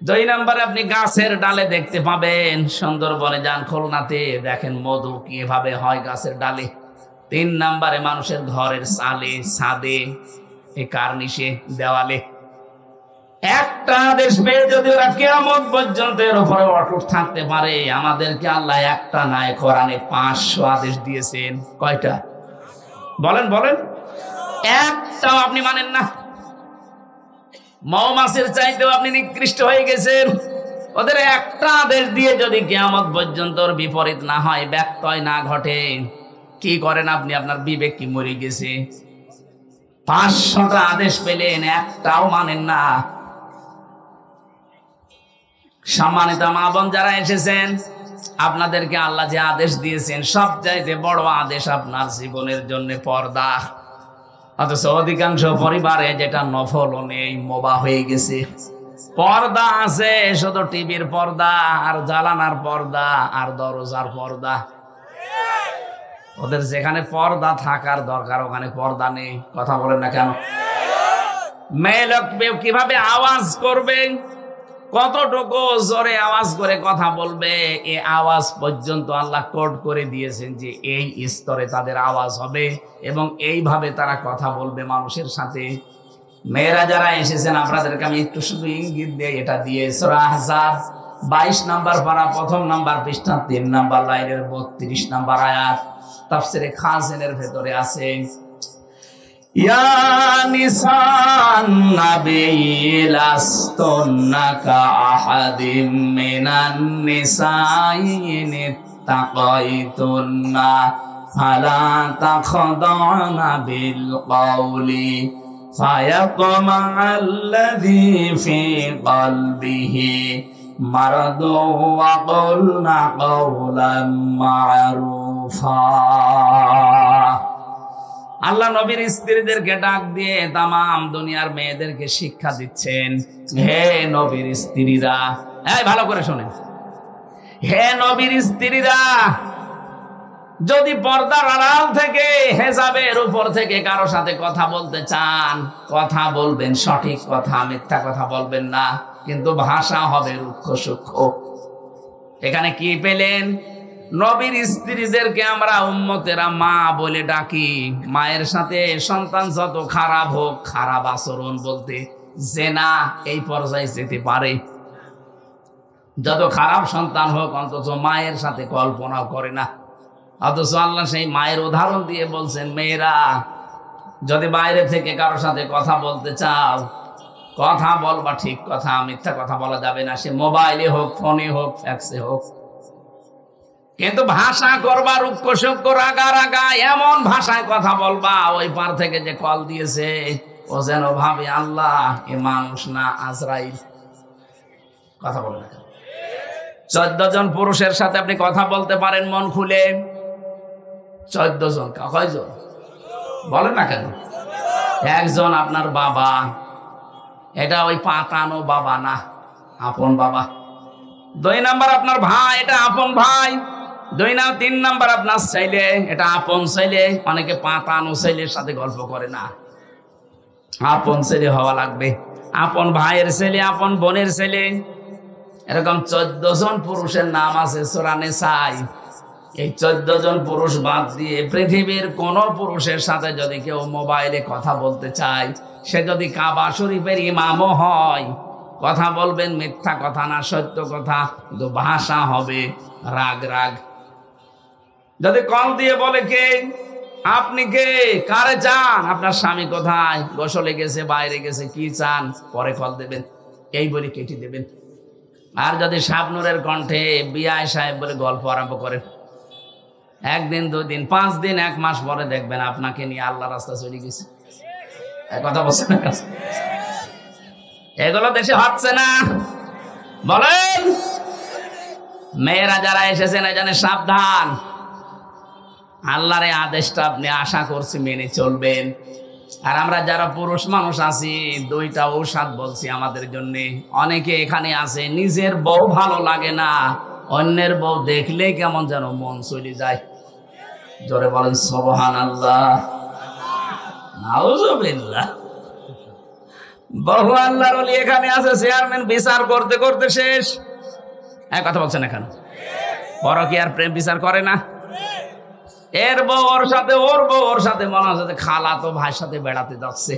2 নম্বরে আপনি গাছের ডালে দেখতে পাবেন, সুন্দরবনে যান, খুলনাতে দেখেন মধু কিভাবে হয় গাছের ডালে। 3 নম্বরে মানুষের ঘরের চালে, ছাদে, এই কার্নিশে, দেওয়ালে। একটা আদেশ পেয়ে যদি ওরা কিয়ামত পর্যন্ত এর উপরে অটুট থাকতে পারে, আমাদেরকে আল্লাহ একটা নয় কোরআনে 500 আদেশ দিয়েছেন। কয়টা বলেন বলেন? একটাও আপনি মানেন না। মৌমাছির চাইতেও আপনি নিকৃষ্ট হয়ে গেছেন। ওদের একটা আদেশ দিয়ে যদি কিয়ামত পর্যন্ত ওর বিপরীত না হয়, ব্যত্যয় না ঘটে, কি করেন আপনি? আপনার বিবেক কি মরে গেছে? 500টা আদেশ পেলেন, একটাও মানেন না। সম্মানিত মা বোন যারা এসেছেন, আপনাদেরকে আল্লাহ যে আদেশ দিয়েছেন, সবচাইতে বড় আদেশ আপনার জীবনের জন্য পর্দা। অথচ অধিকাংশ পরিবারে যেটা নফল নেই, মোবা হয়ে গেছে। পর্দা আছে শুধু টিভির পর্দা, আর জালানার পর্দা, আর দরজার পর্দা। ওদের যেখানে পর্দা থাকার দরকার ওখানে পর্দা নেই। কথা বলেন না কেন? মেয়ে লোক কিভাবে আওয়াজ করবে, কতটুকু জোরে আওয়াজ করে কথা বলবে, এই আওয়াজ পর্যন্ত আল্লাহ কোড করে দিয়েছেন যে এই স্তরে তাদের আওয়াজ হবে এবং এইভাবে তারা কথা বলবে মানুষের সাথে। মেয়েরা যারা এসেছেন, আপনাদেরকে আমি একটু শুধু ইঙ্গিত দিয়ে এটা দিয়ে, সূরা আহজাব 22 নম্বর পারা 1ম নম্বর পৃষ্ঠা 3 নম্বর লাইনের 32 নম্বর আয়াত, তাফসিরে খাজিনের ভেতরে আছে। ইয়া নিসান নাবিয়্যি লাস্তুন্না কাআহাদিম মিনান নিসাই ইন ইত্তাকাইতুন্না ফালা তাখদা'না বিল কওলি ফায়াতমা'আল্লাযী ফী কলবিহি মারাদু ওয়া কুলনা কাওলাম মা'রুফা। আল্লাহ নবীর স্ত্রীদেরকে ডাক দিয়ে তামাম দুনিয়ার মেয়েদেরকে শিক্ষা দিচ্ছেন, হে নবীর স্ত্রীরা, এই ভালো করে শোনেন, হে নবীর স্ত্রীরা, যদি পর্দার আড়াল থেকে, হেজাবের উপর থেকে কারো সাথে কথা বলতে চান, কথা বলবেন সঠিক কথা, মিথ্যা কথা বলবেন না, কিন্তু ভাষা হবে রুক্ষ সূক্ষ্ম। এখানে কি পেলেন? নবীর স্ত্রীদেরকে আমরা উম্মতেরা মা বলে ডাকি। মায়ের সাথে সন্তান যত খারাপ হোক, খারাপ আচরণ বলতে জেনা এই পর্যায়ে যেতে পারে। যত খারাপ সন্তান হোক, অন্তত মায়ের সাথে কল্পনাও করে না। অথচ আল্লাহ সেই মায়ের উদাহরণ দিয়ে বলছেন, মেয়েরা যদি বাইরে থেকে কারো সাথে কথা বলতে চাও, কথা বলবা ঠিক কথা, মিথ্যা কথা বলা যাবে না, সে মোবাইলে হোক, ফোনে হোক, ফ্যাক্সে হোক। কিন্তু ভাষা করবা রুক্ষ সূক্ষ্ম, রাগা রাগা, এমন ভাষায় কথা বলবা ওই পার থেকে যে কল দিয়েছে ও যেন ভাবে আল্লাহ এ মানুষ না আজরাইল। কথা বলে না। 14 জন পুরুষের সাথে আপনি কথা বলতে পারেন মন খুলে। 14 জন, কয়জন বলেন না কেন? একজন আপনার বাবা, এটা ওই পাতানো বাবা না, আপন বাবা। 2 নাম্বার আপনার ভাই, এটা আপন ভাই। 3 নাম্বার আপনার ছেলে, এটা আপন ছেলে। অনেকে পাতানো ছেলের সাথে গল্প করে না, আপন ছেলে হওয়া লাগবে। আপন ভাইয়ের ছেলে, আপন বোনের ছেলে, এরকম 14 জন পুরুষের নাম আছে সূরা নিসায়। এই 14 জন পুরুষ বাদ দিয়ে পৃথিবীর কোন পুরুষের সাথে যদি কেউ মোবাইলে কথা বলতে চায়, সে যদি কাবা শরীফের ইমামও হয়, কথা বলবেন মিথ্যা কথা না, সত্য কথা, কিন্তু ভাষা হবে রাগ রাগ। যদি কল দিয়ে বলে কে, আপনি কে, কারে চান, আপনার স্বামী কোথায়, গোসলে গেছে, বাইরে গেছে, কি চান, পরে কল দেবেন, এই বলে কেটে দেবেন। আর যদি শাবনুরের কণ্ঠে বিআই সাহেব বলে গল্প আরম্ভ করেন, 1 দিন 2 দিন 5 দিন 1 মাস পরে দেখবেন আপনাকে নিয়ে আল্লাহ রাস্তা চলে গেছে। কথা বলছেন না? এগুলো দেশে হচ্ছে না, বলেন? মেয়েরা যারা এসেছেন এখানে সাবধান, আল্লাহর এই আদেশটা আপনি আশা করছি মেনে চলবেন। আর আমরা যারা পুরুষ মানুষ আছি, দুইটা ঔষধ বলছি আমাদের জন্য। অনেকে এখানে আছে নিজের বউ ভালো লাগে না, অন্যের বউ দেখলে কেমন যেন মন চলে যায়। জোরে বলেন সুবহানাল্লাহ, নাউজুবিল্লাহ। বহু আল্লাহর ওলি এখানে আছে, চেয়ারম্যান বিচার করতে করতে শেষ। এক কথা বলছেন এখানে, বড় কি আর প্রেম বিচার করে না? এর বউ ওর সাথে, ওর বউ ওর সাথে, মনে হচ্ছে খালা তো ভাইয়ের সাথে বেড়াতে যাচ্ছে।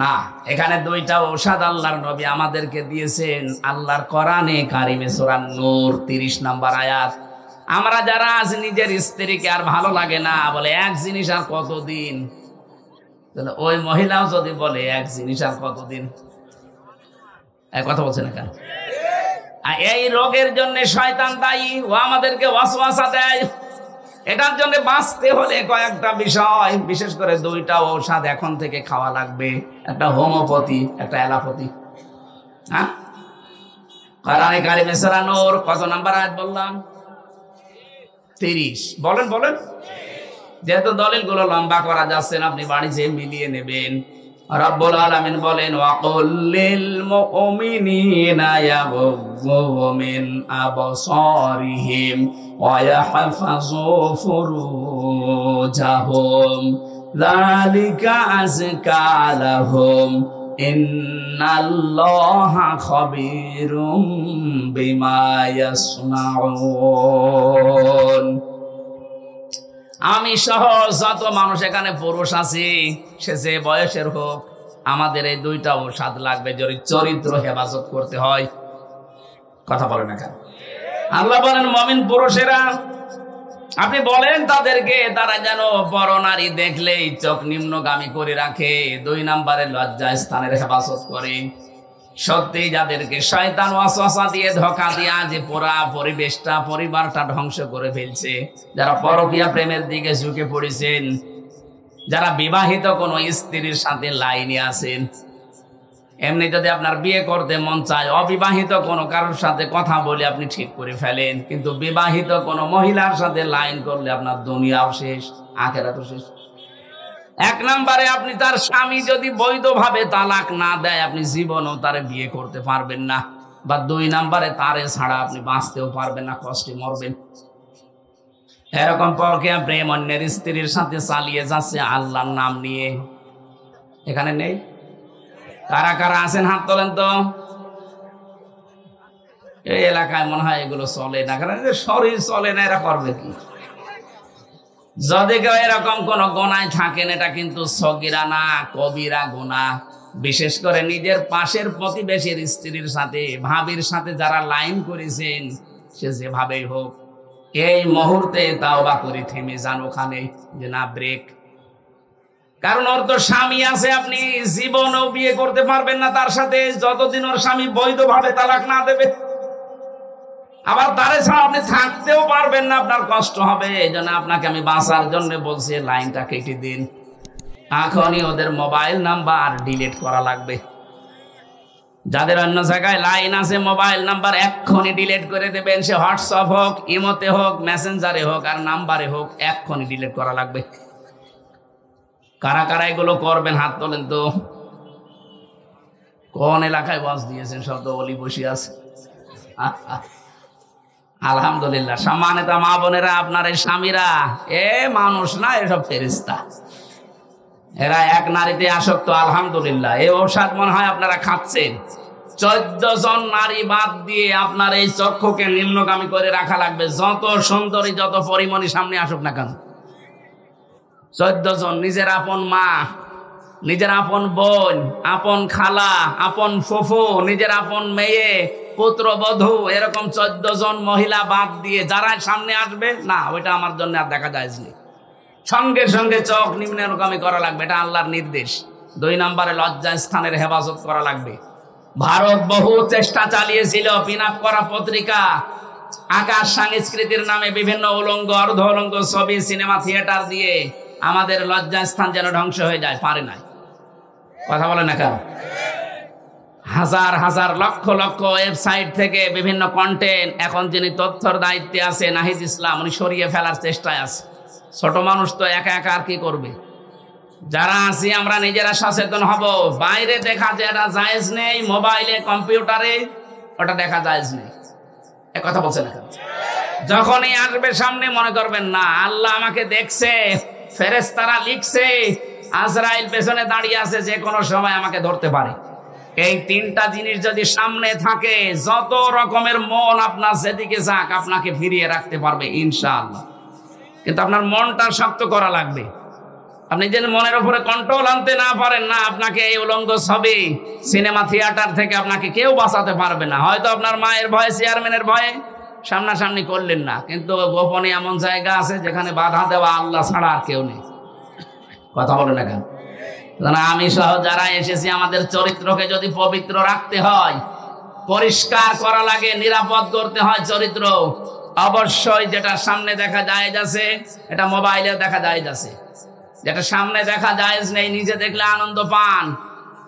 না, এখানে দুইটা ঔষধ আল্লাহর নবী আমাদেরকে দিয়েছেন আল্লাহর কোরআনে কারিমে সূরা নূর 30 নম্বর আয়াত। আমরা যারা আজ নিজের স্ত্রীকে আর ভালো লাগে না, বলে এক জিনিস আর কতদিন, ওই মহিলাও যদি বলে এক জিনিস আর কতদিন, এক কথা বলছেন এখানে। এই রোগের জন্য শয়তান দায়ী, ও আমাদেরকে ওয়াসওয়াসা দেয়। এটার জন্য বাঁচতে হলে কয়েকটা বিষয়, বিশেষ করে দুইটা ঔষধ এখন থেকে খাওয়া লাগবে, একটা হোমিওপ্যাথি, একটা অ্যালোপ্যাথি। হ্যাঁ, কোরআনে কারিমে সূরা নূর কত নাম্বার আয়াত বললাম? 30। বলেন বলেন। যেহেতু দলিলগুলো লম্বা করা যাচ্ছে না, আপনি বাড়ি যেয়ে মিলিয়ে নেবেন। রব্বুল আলামিন বলেন, ওয়াকুল লিল মুমিনিনা ইয়াগুযু মিন আবসারিহিম ওয়া ইয়াহফাযু ফুরুজাহুম যালিকা আযকা লাহুম ইন্নাল্লাহা খাবীরুম বিমা ইয়াসনাউন। আমি সহ যত মানুষ এখানে পুরুষ আছি, সে যে বয়সের হোক, আমাদের এই দুইটা ঔষধ লাগবে যদি চরিত্র হেফাজত করতে হয়। কথা বলেন না কেন? আল্লাহ বলেন মুমিন পুরুষেরা, আপনি বলেন তাদেরকে, তারা যেন পরনারী দেখলেই চোখ নিম্নগামী করে রাখে, 2 নম্বরে লজ্জা স্থানের হেফাজত করে। সত্যি যাদেরকে শয়তান ওয়াসওয়াসা দিয়ে ধোঁকা দিয়ে যে পুরা পরিবেশটা, পরিবারটা ধ্বংস করে ফেলছে, যারা পরকীয়া প্রেমের দিকে ঝুঁকে পড়েছেন, যারা বিবাহিত কোনো স্ত্রীর সাথে লাইনে আছেন, এমনি যদি আপনার বিয়ে করতে মন চায়, অবিবাহিত কোনো কারোর সাথে কথা বলে আপনি ঠিক করে ফেলেন, কিন্তু বিবাহিত কোনো মহিলার সাথে লাইন করলে আপনার দুনিয়াও শেষ, আখিরাতও শেষ। 1 নম্বরে, আপনি তার স্বামী যদি বৈধভাবে তালাক না দেয়, আপনি জীবনও তারে বিয়ে করতে পারবেন না। বা 2 নম্বরে, তারে ছাড়া আপনি বাঁচতেও পারবেন না, কষ্টে মরবেন। এরকম পরকীয়া প্রেম অন্যের স্ত্রীর সাথে চালিয়ে যাচ্ছে আল্লাহর নাম নিয়ে। এখানে নেই? কারা কারা আছেন হাত তোলেন তো। এই এলাকায় মনে হয় এগুলো চলে না, কারণ শরীর চলে না, এরা করবে কি? যদি কেউ এরকম কোন গোনায় থাকেন, এটা কিন্তু সগীরা না, কবিরা গুনাহ। বিশেষ করে নিজের পাশের প্রতিবেশীর স্ত্রীর সাথে, ভাবির সাথে যারা লাইন করেছেন, সে যেভাবেই হোক এই মুহূর্তে তাওবা করে থেমে যান ওখানে, যে না ব্রেক। কারণ ওর তো স্বামী আছে, আপনি জীবনেও বিয়ে করতে পারবেন না তার সাথে, যতদিন ওর স্বামী বৈধভাবে তালাক না দেবে। আবার তারে ছাড়া আপনি থাকতেও পারবেন না, আপনার কষ্ট হবে। এই জন্য আপনাকে আমি বাঁচার জন্য বলছি, লাইনটা কেটে দিন। এখনই ওদের মোবাইল নাম্বার ডিলিট করা লাগবে। যাদের অন্য জায়গায় লাইন আছে, মোবাইল নাম্বার এক্ষুনি ডিলিট করে দেবেন। সে হোয়াটসঅ্যাপ হোক, ইমোতে হোক, মেসেঞ্জারে হোক, আর নাম্বারে হোক, এক্ষুনি ডিলিট করা লাগবে। কারা কারা এগুলো করবেন হাত তোলেন তো। কোন এলাকায় বাস দিয়েছেন? সব তো বলি বসে আছে। আলহামদুলিল্লাহ। সম্মানিত মা বোনেরা, আপনার এই স্বামীরা এ মানুষ না, এসব ফেরেশতা। এরা এক নারীতে আসক্ত। আলহামদুলিল্লাহ। এই ঔষধ মনে হয় আপনারা খাচ্ছেন। 14 জন নারী বাদ দিয়ে আপনার এই চক্ষুকে নিম্নগামী করে রাখা লাগবে, যত সুন্দরী, যত পরিমণি সামনে আসুক না কেন। 14 জন। নিজের আপন মা, নিজের আপন বোন, আপন খালা, আপন ফুফু, নিজের আপন মেয়ে, পুত্রবধূ, এরকম 14 জন মহিলা বাদ দিয়ে যারা সামনে আসবে, না ওইটা আমার জন্য আর দেখা যায় না। সঙ্গে সঙ্গে চোখ নিম্নগামী করা লাগবে, এটা আল্লাহর নির্দেশ। 2 নম্বরে লজ্জা স্থানের হেফাজত করা লাগবে। ভারত বহু চেষ্টা চালিয়েছিল, পিন আপ করা পত্রিকা, আকাশ সংস্কৃতির নামে বিভিন্ন উলঙ্গ, অর্ধ উলঙ্গ ছবি, সিনেমা থিয়েটার দিয়ে আমাদের লজ্জা স্থান যেন ধ্বংস হয়ে যায়, পারে নাই। কথা বলে না কেন? হাজার হাজার লক্ষ লক্ষ ওয়েবসাইট থেকে বিভিন্ন কন্টেন্ট, এখন যিনি তথ্যর দায়িত্বে আছে নাহিদ ইসলাম, উনি সরিয়ে ফেলার চেষ্টায় আছে। ছোট মানুষ তো একা একা আর কি করবে? যারা আছি আমরা নিজেরা সচেতন হব। বাইরে দেখা যেটা জায়েজ নেই, মোবাইলে কম্পিউটারে ওটা দেখা জায়েজ নেই। এক কথা বলছেন না? যখনই আসবে সামনে মনে করবেন না আল্লাহ আমাকে দেখছে, ফেরেশতারা লিখছে, আজরাইল পেছনে দাঁড়িয়ে আছে, যে কোনো সময় আমাকে ধরতে পারে। এই তিনটা জিনিস যদি সামনে থাকে, যত রকমের মন আপনার যেদিকে যাক আপনাকে ফিরিয়ে রাখতে পারবে ইনশাআল্লাহ। কিন্তু আপনার মনটা শক্ত করা লাগবে। আপনি যদি মনের উপরে কন্ট্রোল আনতে না পারেন না, আপনাকে এই উলঙ্গ ছবি সিনেমা থিয়েটার থেকে আপনাকে কেউ বাঁচাতে পারবে না। হয়তো আপনার মায়ের ভয়ে, চেয়ারম্যানের ভয়ে সামনাসামনি করলেন না, কিন্তু গোপনে এমন জায়গা আছে যেখানে বাধা দেওয়া আল্লাহ ছাড়া আর কেউ নেই। কথা বলে না কেন? আমি সহ যারা এসেছি, আমাদের চরিত্রকে যদি পবিত্র রাখতে হয়, পরিষ্কার করা লাগে, নিরাপদ করতে হয় চরিত্র, অবশ্যই যেটা সামনে দেখা জায়েজ আছে এটা মোবাইলেও দেখা জায়েজ আছে। যেটা সামনে দেখা জায়েজ নেই, নিজে দেখলে আনন্দ পান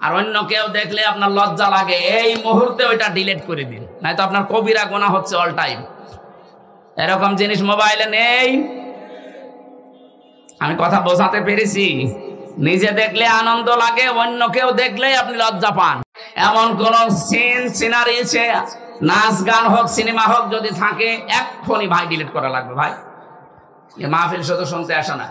আর অন্য কেউ দেখলে আপনার লজ্জা লাগে, এই মুহূর্তে ওইটা ডিলিট করে দিন, নয়তো আপনার কবিরা গুনাহ হচ্ছে অল টাইম। এরকম জিনিস মোবাইলে নেই। আমি কথা বোঝাতে পেরেছি? নিজে দেখলে আনন্দ লাগে, অন্য কেউ দেখলে আপনি লজ্জা পান। এমন কোন সিনারি, নাচ গান হোক, সিনেমা হোক, যদি থাকে এক্ষুনি ভাই ডিলিট করা লাগবে। ভাই মাহফিল শুধু শুনতে আসে না,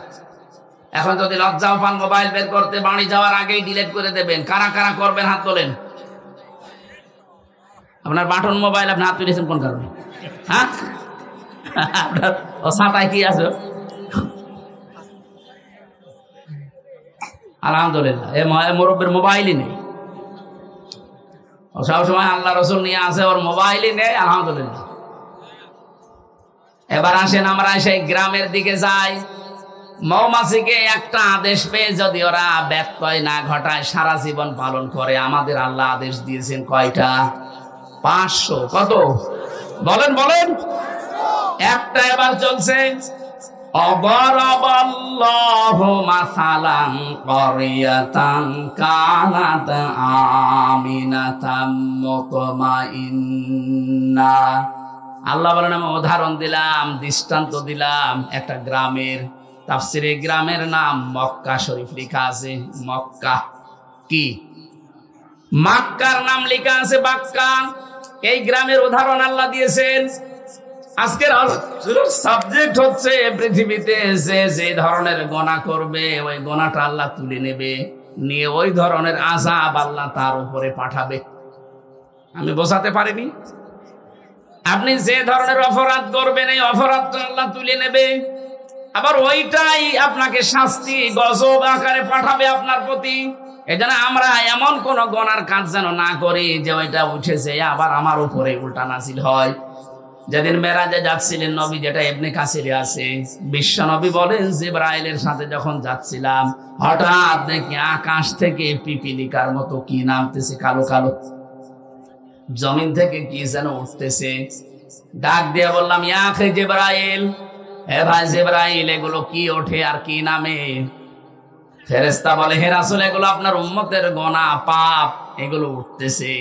এখন যদি লজ্জাও পান মোবাইল বের করতে, বাড়ি যাওয়ার আগেই ডিলিট করে দেবেন। কারা কারা করবেন হাত তোলেন। আপনার বাটন মোবাইল আপনি হাত তুলেছেন কোন কারণে? হ্যাঁ, আপনার ও ছাতায় কি আছে? আলহামদুলিল্লাহ, এ মুরব্বীর মোবাইলই নেই। ও সবসময় আল্লাহ রসুল নিয়ে আসে, ওর মোবাইলই নেই। আলহামদুলিল্লাহ। এবার আসেন আমরা সেই গ্রামের দিকে যাই। মৌমাছিকে একটা আদেশ পেয়ে যদি ওরা ব্যত্যয় না ঘটায়, সারা জীবন পালন করে। আমাদের আল্লাহ আদেশ দিয়েছেন কয়টা? 500। কত বলেন বলেন? একটা এবার চলছে। অবরাবাল্লাহু মাসালান ক্বরিয়াতান কানাত আমিনাতাম মুতমাইন্না। আল্লাহ বলেন আমি উদাহরণ দিলাম, দৃষ্টান্ত দিলাম একটা গ্রামের। তাফসিরে গ্রামের নাম মক্কা শরীফ লেখা আছে। মক্কা কি? মক্কার নাম লেখা আছে বাক্কা। এই গ্রামের উদাহরণ আল্লাহ দিয়েছেন। আজকের সাবজেক্ট হচ্ছে পৃথিবীতে যে ধরনের গোনা করবে, ওই গোনাটা আল্লাহ তুলে নেবে, নিয়ে ওই ধরনের আযাব আল্লাহ তার উপরে পাঠাবে। আমি বোঝাতে পারিনি? আপনি যে ধরনের অপরাধ করবেন, এই অপরাধটা আল্লাহ তুলে নেবে, আবার ওইটাই আপনাকে শাস্তি গজব আকারে পাঠাবে আপনার প্রতি। এজন্য আমরা এমন কোন গোনার কাজ যেন না করি যে ওইটা উঠেছে আবার আমার উপরে উল্টা নাজিল হয়। যেদিন মেরাজে যাচ্ছিলেন নবী, যেটা ইবনে কাসিরে আছে, বিশ্ব নবী বলেন জিবরাইলের সাথে যখন যাচ্ছিলাম, হঠাৎ দেখি আকাশ থেকে পিপিলিকার মতো কি নামতেছে, কালো কালো, জমিন থেকে কি যেন উঠতেছে। ডাক দিয়ে বললাম, ইয়া আখি জিবরাইল, হে ভাই জিবরাইল, এগুলো কি ওঠে আর কি নামে? ফেরেশতা বলে, হে রাসূল, এগুলো আপনার উম্মতের গোনা, পাপ, এগুলো উঠতেছে।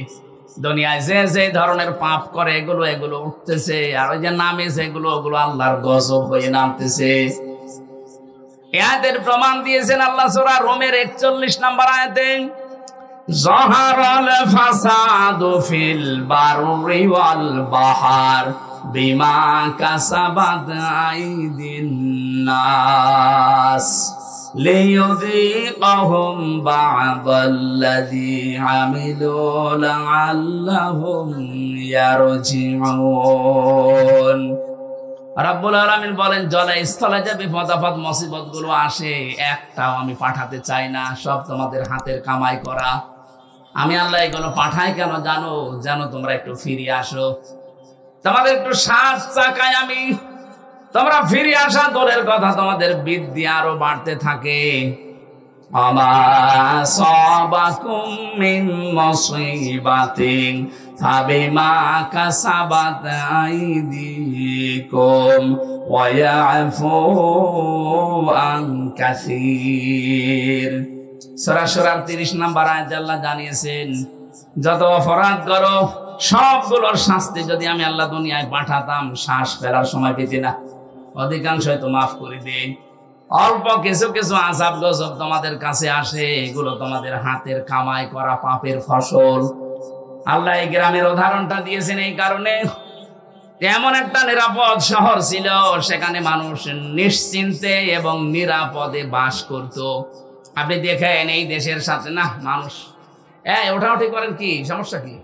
দুনিয়ায় যে যে ধরনের পাপ করে এগুলো এগুলো উঠতেছে, আর ওই যে নামে সেগুলো, ওগুলো আল্লাহর গজব হয়ে নামতেছে। আয়াতের প্রমাণ দিয়েছেন আল্লাহ সূরা রোমের 41 নম্বর আয়াতে, যাহারাল ফাসাদু ফিল বাররি ওয়াল বাহার বিমা কাসাবাত আইদিন নাস লিয়ুযীকাহুম বা'দাল্লাযী আমিলু লা'আল্লাহুম ইয়ারজিউন। রাব্বুল আলামিন বলেন, জলে স্থলে যে বিপদ আপদ মুসিবত গুলো আসে, একটাও আমি পাঠাতে চাই না, সব তোমাদের হাতের কামাই করা। আমি আল্লাহ এগুলো পাঠাই কেন জানো? জানো তোমরা একটু ফিরে আসো, তোমাদের একটু সাত চাকায় আমি, তোমরা ফিরে আসা দূরের কথা, তোমাদের বৃদ্ধি আরো বাড়তে থাকে। আমা সাবাকুম মিন মুসিবাতিন ফাবিমা কাসাবাত আইদিকুম ওয়া ইয়াফু আন কাসীর। সূরা সূরা 30 নম্বর আয়াতে আল্লাহ জানিয়েছেন, যত অপরাধ করো সবগুলোর শাস্তি যদি আমি আল্লাহ দুনিয়ায় পাঠাতাম, শ্বাস ফেলার সময় পেতে না, অধিকাংশই তো মাফ করে দেই। অল্প কিছু কিছু আযাব গজব তোমাদের কাছে আসে, এগুলো তোমাদের হাতের কামাই করা পাপের ফসল। আল্লাহ এই গ্রামের উদাহরণটা দিয়েছেন এই কারণে, এমন একটা নিরাপদ শহর ছিল, সেখানে মানুষ নিশ্চিন্তে এবং নিরাপদে বাস করত। আপনি দেখেন এই দেশের সাথে না মানুষ ওঠাউঠি করেন, কি সমস্যা কি?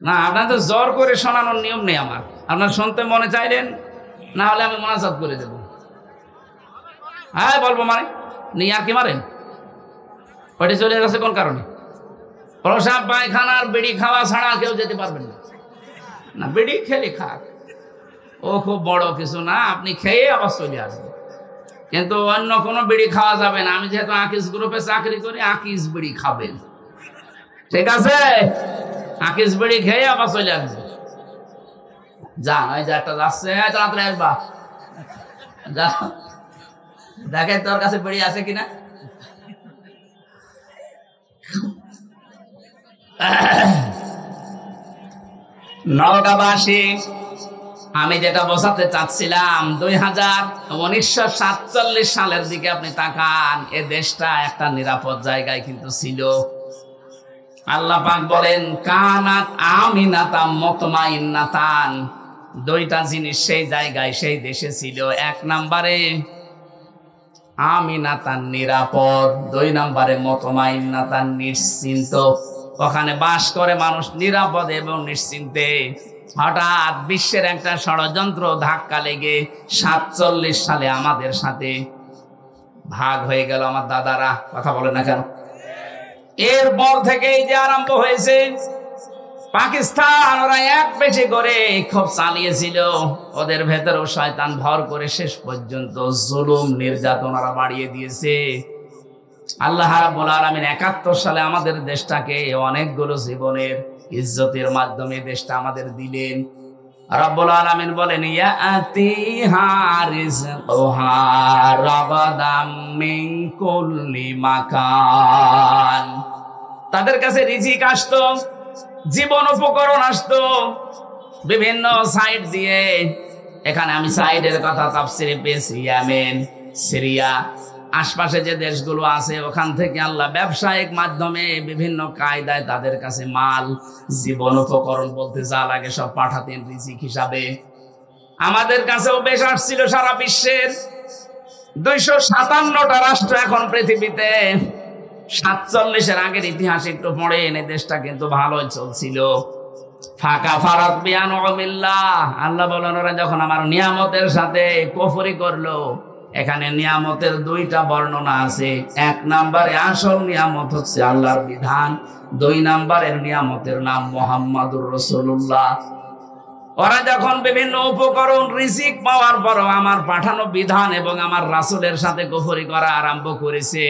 না, আপনার তো জোর করে শোনানোর নিয়ম নেই আমার। আপনার শুনতে মনে চাইলেন, না হলে আমি মোনাজাত করে দেব। হ্যাঁ বলবো মানে নিয়ে আর কি মারেন, ওইটা চলে গেছে কোন কারণে? প্রসাব পায়খানার বিড়ি খাওয়া ছাড়া কেউ যেতে পারবেন না। না, বিড়ি খেলে খাক, ও খুব বড় কিছু না, আপনি খেয়ে আবার চলে আসবেন, কিন্তু অন্য কোনো বিড়ি খাওয়া যাবে না। আমি যেহেতু আকিস গ্রুপে চাকরি করি, আকিস বিড়ি খাবেন, ঠিক আছে? আকিস বিড়ি খেয়ে আবার চলে আসবে। যান, ওই যে একটা যাচ্ছে, তাড়াতাড়ি আসবা, যা দেখেন তোর কাছে বিড়ি আছে কিনা। নওগাঁবাসী, আমি যেটা বোঝাতে চাচ্ছিলাম, 1947 সালের দিকে আপনি তাকান, এ দেশটা একটা নিরাপদ জায়গায় কিন্তু ছিল। আল্লাহ পাক বলেন কানাত আমিনাতাম মুতমাইন্নাতান, দুইটা জিনিস সেই জায়গায় সেই দেশে ছিল। এক নম্বরে আমিনাতান নিরাপদ, 2 নম্বরে মুতমাইন্নাতান নিশ্চিন্ত। ওখানে বাস করে মানুষ নিরাপদ এবং নিশ্চিন্তে। হঠাৎ বিশ্বের একটা ষড়যন্ত্র ধাক্কা লেগে 47 সালে আমাদের সাথে ভাগ হয়ে গেল। আমার দাদারা কথা বলে না কেন? এরপর থেকেই যে আরম্ভ হয়েছে পাকিস্তান, ওরা এক পেশে করে খুব চালিয়েছিল, ওদের ভেতরেও শয়তান ভর করে শেষ পর্যন্ত জুলুম নির্যাতন ওরা বাড়িয়ে দিয়েছে। আল্লাহ রাব্বুল আলামিন 71 সালে আমাদের দেশটাকে অনেকগুলো জীবনের ইজ্জতের মাধ্যমে দেশটা আমাদের দিলেন। রাব্বুল আলামিন বলেন ইয়াতিহা রিজকুহা রাগাদাম মিন কুল্লি মাকান, তাদের কাছে রিজিক আসতো, জীবন উপকরণ আসতো বিভিন্ন সাইড দিয়ে। এখানে আমি সাইডের কথা তাফসিরে পেয়েছি, ইয়েমেন, সিরিয়া, আশপাশে যে দেশগুলো আছে ওখান থেকে আল্লাহ ব্যবসায়িক মাধ্যমে বিভিন্ন কায়দায় তাদের কাছে মাল, জীবন উপকরণ বলতে যা লাগে সব পাঠাতেন রিজিক হিসাবে। আমাদের কাছেও বেশ আসছিল সারা বিশ্বের। 257টা রাষ্ট্র এখন পৃথিবীতে। 47-এর আগের ইতিহাস একটু পড়ে এনে দেশটা কিন্তু ভালোই চলছিল। ফাঁকা ফারাত বিআনউমিল্লাহ, আল্লাহ বলেন ওরা যখন আমার নিয়ামতের সাথে কুফরি করলো। এখানে নিয়ামতের 2টা বর্ণনা আছে। 1 নম্বরে আসল নিয়ামত হচ্ছে আল্লাহর বিধান, 2 নম্বরের নিয়ামতের নাম মুহাম্মাদুর রাসূলুল্লাহ। ওরা যখন বিভিন্ন উপকরণ রিজিক পাওয়ার পরও আমার পাঠানো বিধান এবং আমার রাসূলের সাথে কুফরি করা আরম্ভ করেছে,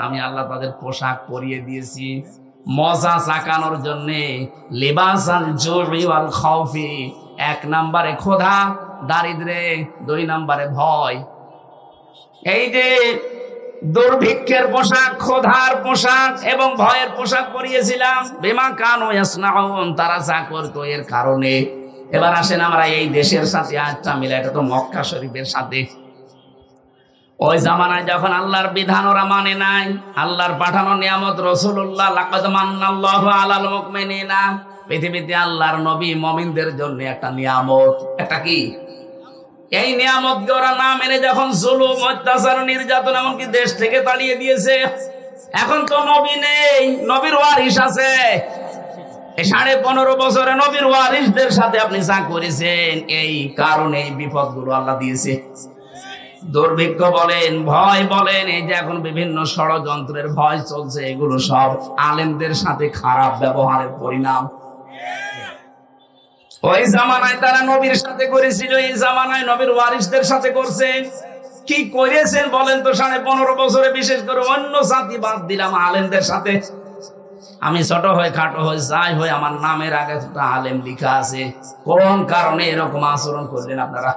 আমি আল্লাহ তাদের পোশাক পরিয়ে দিয়েছি মজা চাকানোর জন্য। লিবাসাল জুই ওয়াল খাউফি, 1 নম্বরে ক্ষুধা দারিদ্রে, 2 নম্বরে ভয়। এই যে দুর্ভিক্ষের পোশাক, ক্ষুধার পোশাক এবং ভয়ের পোশাক পরিয়েছিলাম, বিমা কানু ইয়াসনাউন, তারা যা করতো এর কারণে। এবার আসেন আমরা এই দেশের সাথে আজটা মিলে, এটা তো মক্কা শরীফের সাথে। ওই জামানায় যখন আল্লাহর বিধান ওরা মানে নাই, আল্লাহর পাঠানো নিয়ামত রাসূলুল্লাহ, লাকাদ মান্নাল্লাহু আলাল মুমিনিনা, পৃথিবীতে আল্লাহর নবী মুমিনদের জন্য একটা নিয়ামত। একটা কি? এই নিয়ামত ওরা না মেনে যখন জুলুম, অত্যাচার, নির্যাতন এমনকি দেশ থেকে তাড়িয়ে দিয়েছে। এখন তো নবী নেই, নবীর ওয়ারিস আছে। এই 15.5 বছরে নবীর ওয়ারিসদের সাথে আপনি যা করেছেন, এই কারণে এই বিপদগুলো আল্লাহ দিয়েছে। দুর্ভিক্ষ বলেন, ভয় বলেন, এই যে এখন বিভিন্ন ষড়যন্ত্রের ভয় চলছে, এগুলো সব আলেমদের সাথে খারাপ ব্যবহারের পরিণাম। ওই জামানায় তারা নবীর সাথে করেছিল, এই জামানায় নবীর ওয়ারিসদের সাথে করছে। কি করেছেন বলেন তো 15.5 বছরে? বিশেষ করে অন্য জাতি বাদ দিলাম, আলেমদের সাথে। আমি ছোট হয়ে খাটো হয়ে যাই হয়ে আমার নামের আগে একটা আলেম লিখা আছে। কোন কারণে এরকম আচরণ করলেন আপনারা?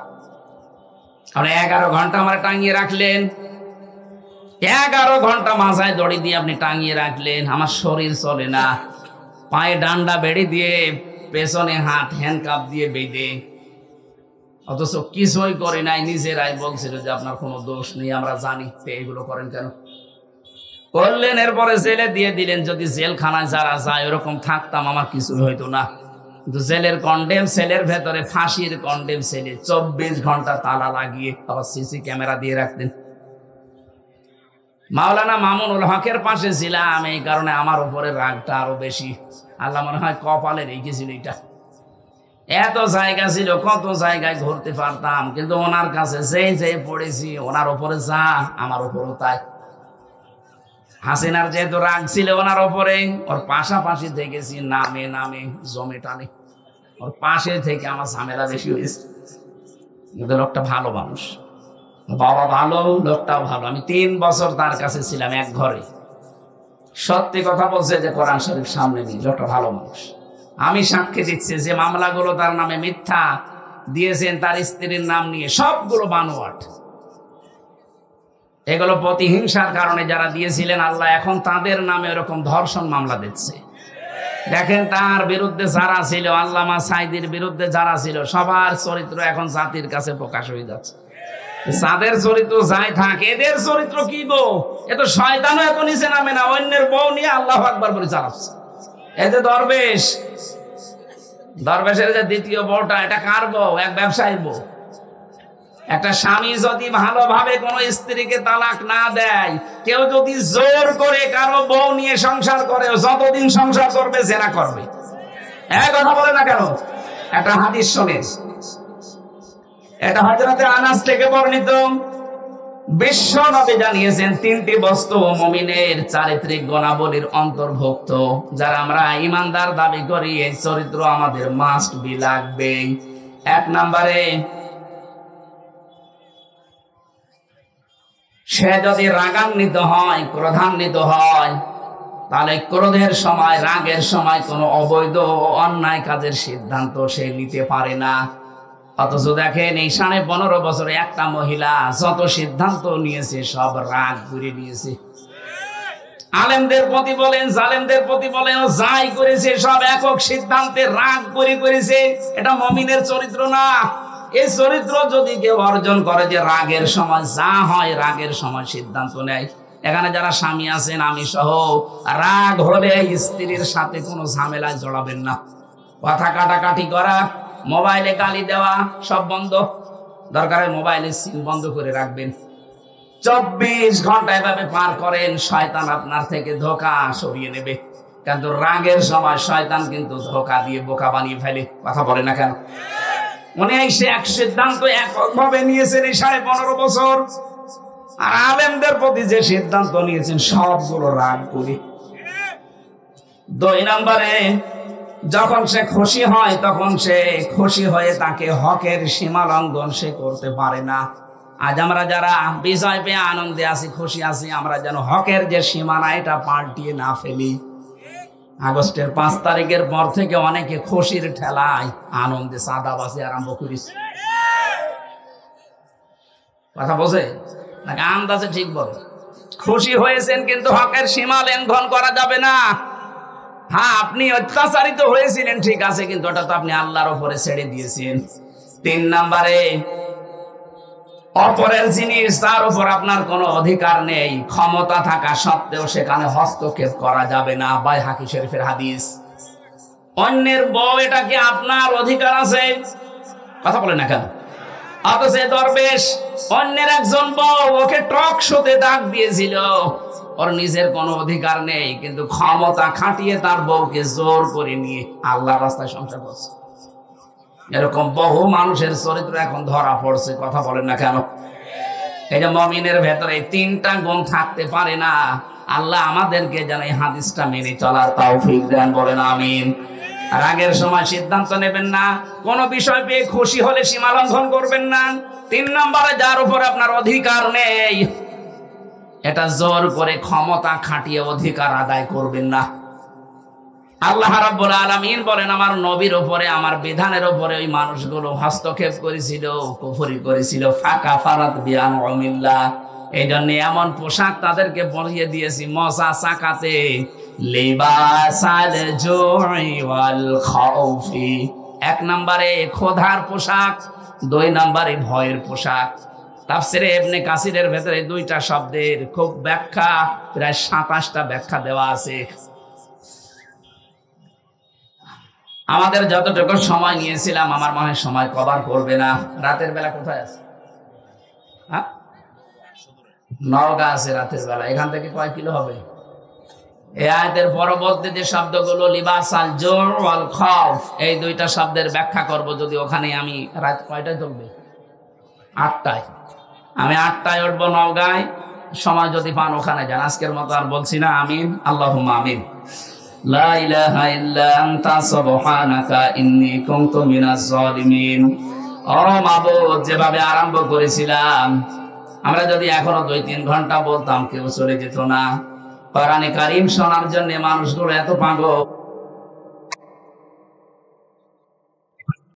আপনি 11 ঘন্টা আমার টাঙিয়ে রাখলেন, 11 ঘন্টা মাথায় দড়ি দিয়ে আপনি টাঙিয়ে রাখলেন, আমার শরীর চলে না। পায়ে ডান্ডা বেড়ে দিয়ে, পেছনে হাত হ্যান্ডকাপ দিয়ে বেঁধে, অথচ কিছুই করে নাই, নিজেরাই বলছিল যে আপনার কোনো দোষ নেই, আমরা জানি, এগুলো করেন কেন? করলেন, এরপরে জেলে দিয়ে দিলেন। যদি জেলখানায় যারা যায় ওরকম থাকতাম আমার কিছু হইতো না, কিন্তু জেলের কন্ডেম সেলের ভেতরে, ফাঁসির কন্ডেম সেলে 24 ঘন্টা তালা লাগিয়ে আবার সিসি ক্যামেরা দিয়ে রাখতেন। মাওলানা মামুনুল হকের পাশে ছিলাম, এই কারণে আমার উপরে রাগটা আরো বেশি। আল্লাহ মনে হয় কপালে রেখেছিল এটা। এত জায়গা ছিল, কত জায়গায় ঘুরতে পারতাম, কিন্তু ওনার কাছে যে পড়েছি, ওনার উপরে যা আমার উপরও তাই। হাসিনার যেহেতু রাগ ছিল ওনার উপরে, ওর পাশাপাশি থেকেছি, নামে নামে জমে টানে, ওর পাশে থেকে আমার ঝামেলা বেশি হয়েছে। কিন্তু লোকটা ভালো মানুষ, বাবা ভালো, লোকটাও ভালো। আমি 3 বছর তার কাছে ছিলাম এক ঘরে। সত্যি কথা বলছে যে কোরআন শরীফ সামনে নিয়ে, লোকটা ভালো মানুষ। আমি সাক্ষী দিচ্ছি যে মামলাগুলো তার নামে মিথ্যা দিয়েছেন, তার স্ত্রীর নাম নিয়ে, সবগুলো বানোয়াট। এগুলো প্রতিহিংসার কারণে যারা দিয়েছিলেন, আল্লাহ এখন তাদের নামে এরকম ধর্ষণ মামলা দিচ্ছে। দেখেন তার বিরুদ্ধে যারা ছিল, আল্লামা সাইদির বিরুদ্ধে যারা ছিল, সবার চরিত্র এখন জাতির কাছে প্রকাশ হয়ে যাচ্ছে। যাদের চরিত্র যাই থাকে, এদের চরিত্র কি গো? এ তো শয়তানও এত নিচে নামে না, অন্যের বউ নিয়ে আল্লাহু আকবার বলে চালাচ্ছে। এই যে দরবেশ, দরবেশের যে দ্বিতীয় বউটা, এটা কার বউ? এক ব্যবসায়ীর বউ। একটা স্বামী যদি ভালোভাবে কোন স্ত্রীকে তালাক না দেয়, কেউ যদি জোর করে কারো বউ নিয়ে সংসার করে, যতদিন সংসার করবে জেনা করবে। এক কথা বলে না কেন? একটা হাদিস শোনেন, এটা হযরতে আনাস থেকে বর্ণিত। বিশ্ব নবী জানিয়েছেন 3টি বস্তু মুমিনের চারিত্রিক গুণাবলীর অন্তর্ভুক্ত। যারা আমরা ঈমানদার দাবি করি, এই চরিত্র আমাদের মাস্ট বি লাগবে। 1 নম্বরে, সে যদি রাগান্বিত হয়, ক্রোধান্বিত হয়, তাহলে ক্রোধের সময়, রাগের সময় কোনো অবৈধ ও অন্যায় কাজের সিদ্ধান্ত সে নিতে পারে না। অথচ দেখেন এই 15.5 বছরে একটা মহিলা যত সিদ্ধান্ত নিয়েছে সব রাগ করে নিয়েছে। আলেমদের প্রতি বলেন, জালেমদের প্রতি বলেন, ও যাই করেছে সব একক সিদ্ধান্তে রাগ করে করেছে। এটা মুমিনের চরিত্র না। এই চরিত্র যদি কেউ অর্জন করে, যে রাগের সময় যা হয় রাগের সময় সিদ্ধান্ত নেয়। এখানে যারা স্বামী আছেন, আমি সহ, রাগ হলে স্ত্রীর সাথে কোনো ঝামেলায় জড়াবেন না। কথা কাটাকাটি করা, মোবাইলে গালি দেওয়া, সব বন্ধ। দরকারে মোবাইলের সিম বন্ধ করে রাখবেন। 24 ঘন্টা এভাবে পার করেন, শয়তান আপনার থেকে ধোঁকা সরিয়ে নেবে। কিন্তু রাগের সময় শয়তান কিন্তু ধোঁকা দিয়ে বোকা বানিয়ে ফেলে। কথা বলে না কেন? মনে হয় সে এক সিদ্ধান্ত এককভাবে নিয়েছেন এই 15.5 বছর, আর আলেমদের প্রতি যে সিদ্ধান্ত নিয়েছেন সবগুলো রাগ করে। 2 নম্বরে, যখন সে খুশি হয় তখন সে খুশি হয়ে তাকে হকের সীমা লঙ্ঘন সে করতে পারে না। আজ আমরা যারা বিজয় পেয়ে আনন্দে আছি, খুশি আছি, আমরা যেন হকের যে সীমানা এটা পাল্টিয়ে না ফেলি। আগস্টের 5 তারিখের পর থেকে অনেকে খুশির ঠেলায় আনন্দে চাঁদাবাজি আরম্ভ করেছে। কথা বোঝে নাকি? আন্দাজে ঠিক বল। খুশি হয়েছেন, কিন্তু হকের সীমা লঙ্ঘন করা যাবে না। হ্যাঁ, আপনি অত্যাচারিত হয়েছিলেন, ঠিক আছে, কিন্তু ওটা তো আপনি আল্লাহর উপরে ছেড়ে দিয়েছেন। 3 নম্বরে, অপরের জিনিস তার উপর আপনার কোনো অধিকার নেই, ক্ষমতা থাকা সত্ত্বেও সেখানে হস্তক্ষেপ করা যাবে না। বাইহাকি শরীফের হাদিস। অন্যের বউ, এটা কি আপনার অধিকার আছে? কথা বলে না কেন? অথচ দরবেশ অন্যের একজন বউ, ওকে টক শোতে ডাক দিয়েছিল। ওর নিজের কোনো অধিকার নেই, কিন্তু ক্ষমতা খাটিয়ে তার বউকে জোর করে নিয়ে আল্লাহর রাস্তায় সংসার করছে। এরকম বহু মানুষের চরিত্র এখন ধরা পড়ছে। কথা বলেন না কেন? এই যে মুমিনের ভেতরে 3টা গুণ থাকতে পারে না। আল্লাহ আমাদেরকে যেন এই হাদিসটা মেনে চলার তৌফিক দেন, বলেন আমিন। রাগের সময় সিদ্ধান্ত নেবেন না, কোনো বিষয় পেয়ে খুশি হলে সীমা লঙ্ঘন করবেন না। 3 নম্বরে, যার উপর আপনার অধিকার নেই এটা জোর করে ক্ষমতা খাটিয়ে অধিকার আদায় করবেন না। আল্লাহ রাব্বুল আলামিন বলেন, আমার নবীর উপরে, আমার বিধানের উপরে ওই মানুষগুলো হস্তক্ষেপ করেছিল, কুফরি করেছিল। ফাকাফারাত বিআনউমিল্লাহ। এই জন্য এমন পোশাক তাদেরকে পরিয়ে দিয়েছি, মশা চাকাতে লিবাসাল জুই ওয়াল খাউফি। 1 নম্বরে ক্ষুধার পোশাক, 2 নম্বরে ভয়ের পোশাক। তাফসিরে ইবনে কাসিরের ভেতরে 2টা শব্দের খুব ব্যাখ্যা, প্রায় 27টা ব্যাখ্যা দেওয়া আছে। আমাদের যতটুকু সময় নিয়েছিলাম আমার মনে হয় সময় কভার করবে না। রাতের বেলা কোথায় আছে? হ্যাঁ, নওগাঁ আছে রাতের বেলা। এখান থেকে কয় কিলো হবে? এই আয়াতের পরবর্তী যে শব্দগুলো লিবাসাল জু ওয়াল খাউফ, এই 2টা শব্দের ব্যাখ্যা করব। যদি ওখানে আমি রাত কয়টায় চলবে? 8টায়। আমি 8টায় উঠবো নওগাঁয়। সময় যদি পান ওখানে যান। আজকের মতো আর বলছি না। আমিন, আল্লাহুম্মা আমিন। লা ইলাহা ইল্লা আনতা সুবহানাকা ইন্নী কুনতু মিনাজ জালিমিন। ও মাবুদ, যেভাবে আরম্ভ করেছিলাম, আমরা যদি এখনো 2-3 ঘন্টা বলতাম কেউ চলে যেত না। কোরআনে কারীম শোনার জন্য মানুষগুলো এত পাগল।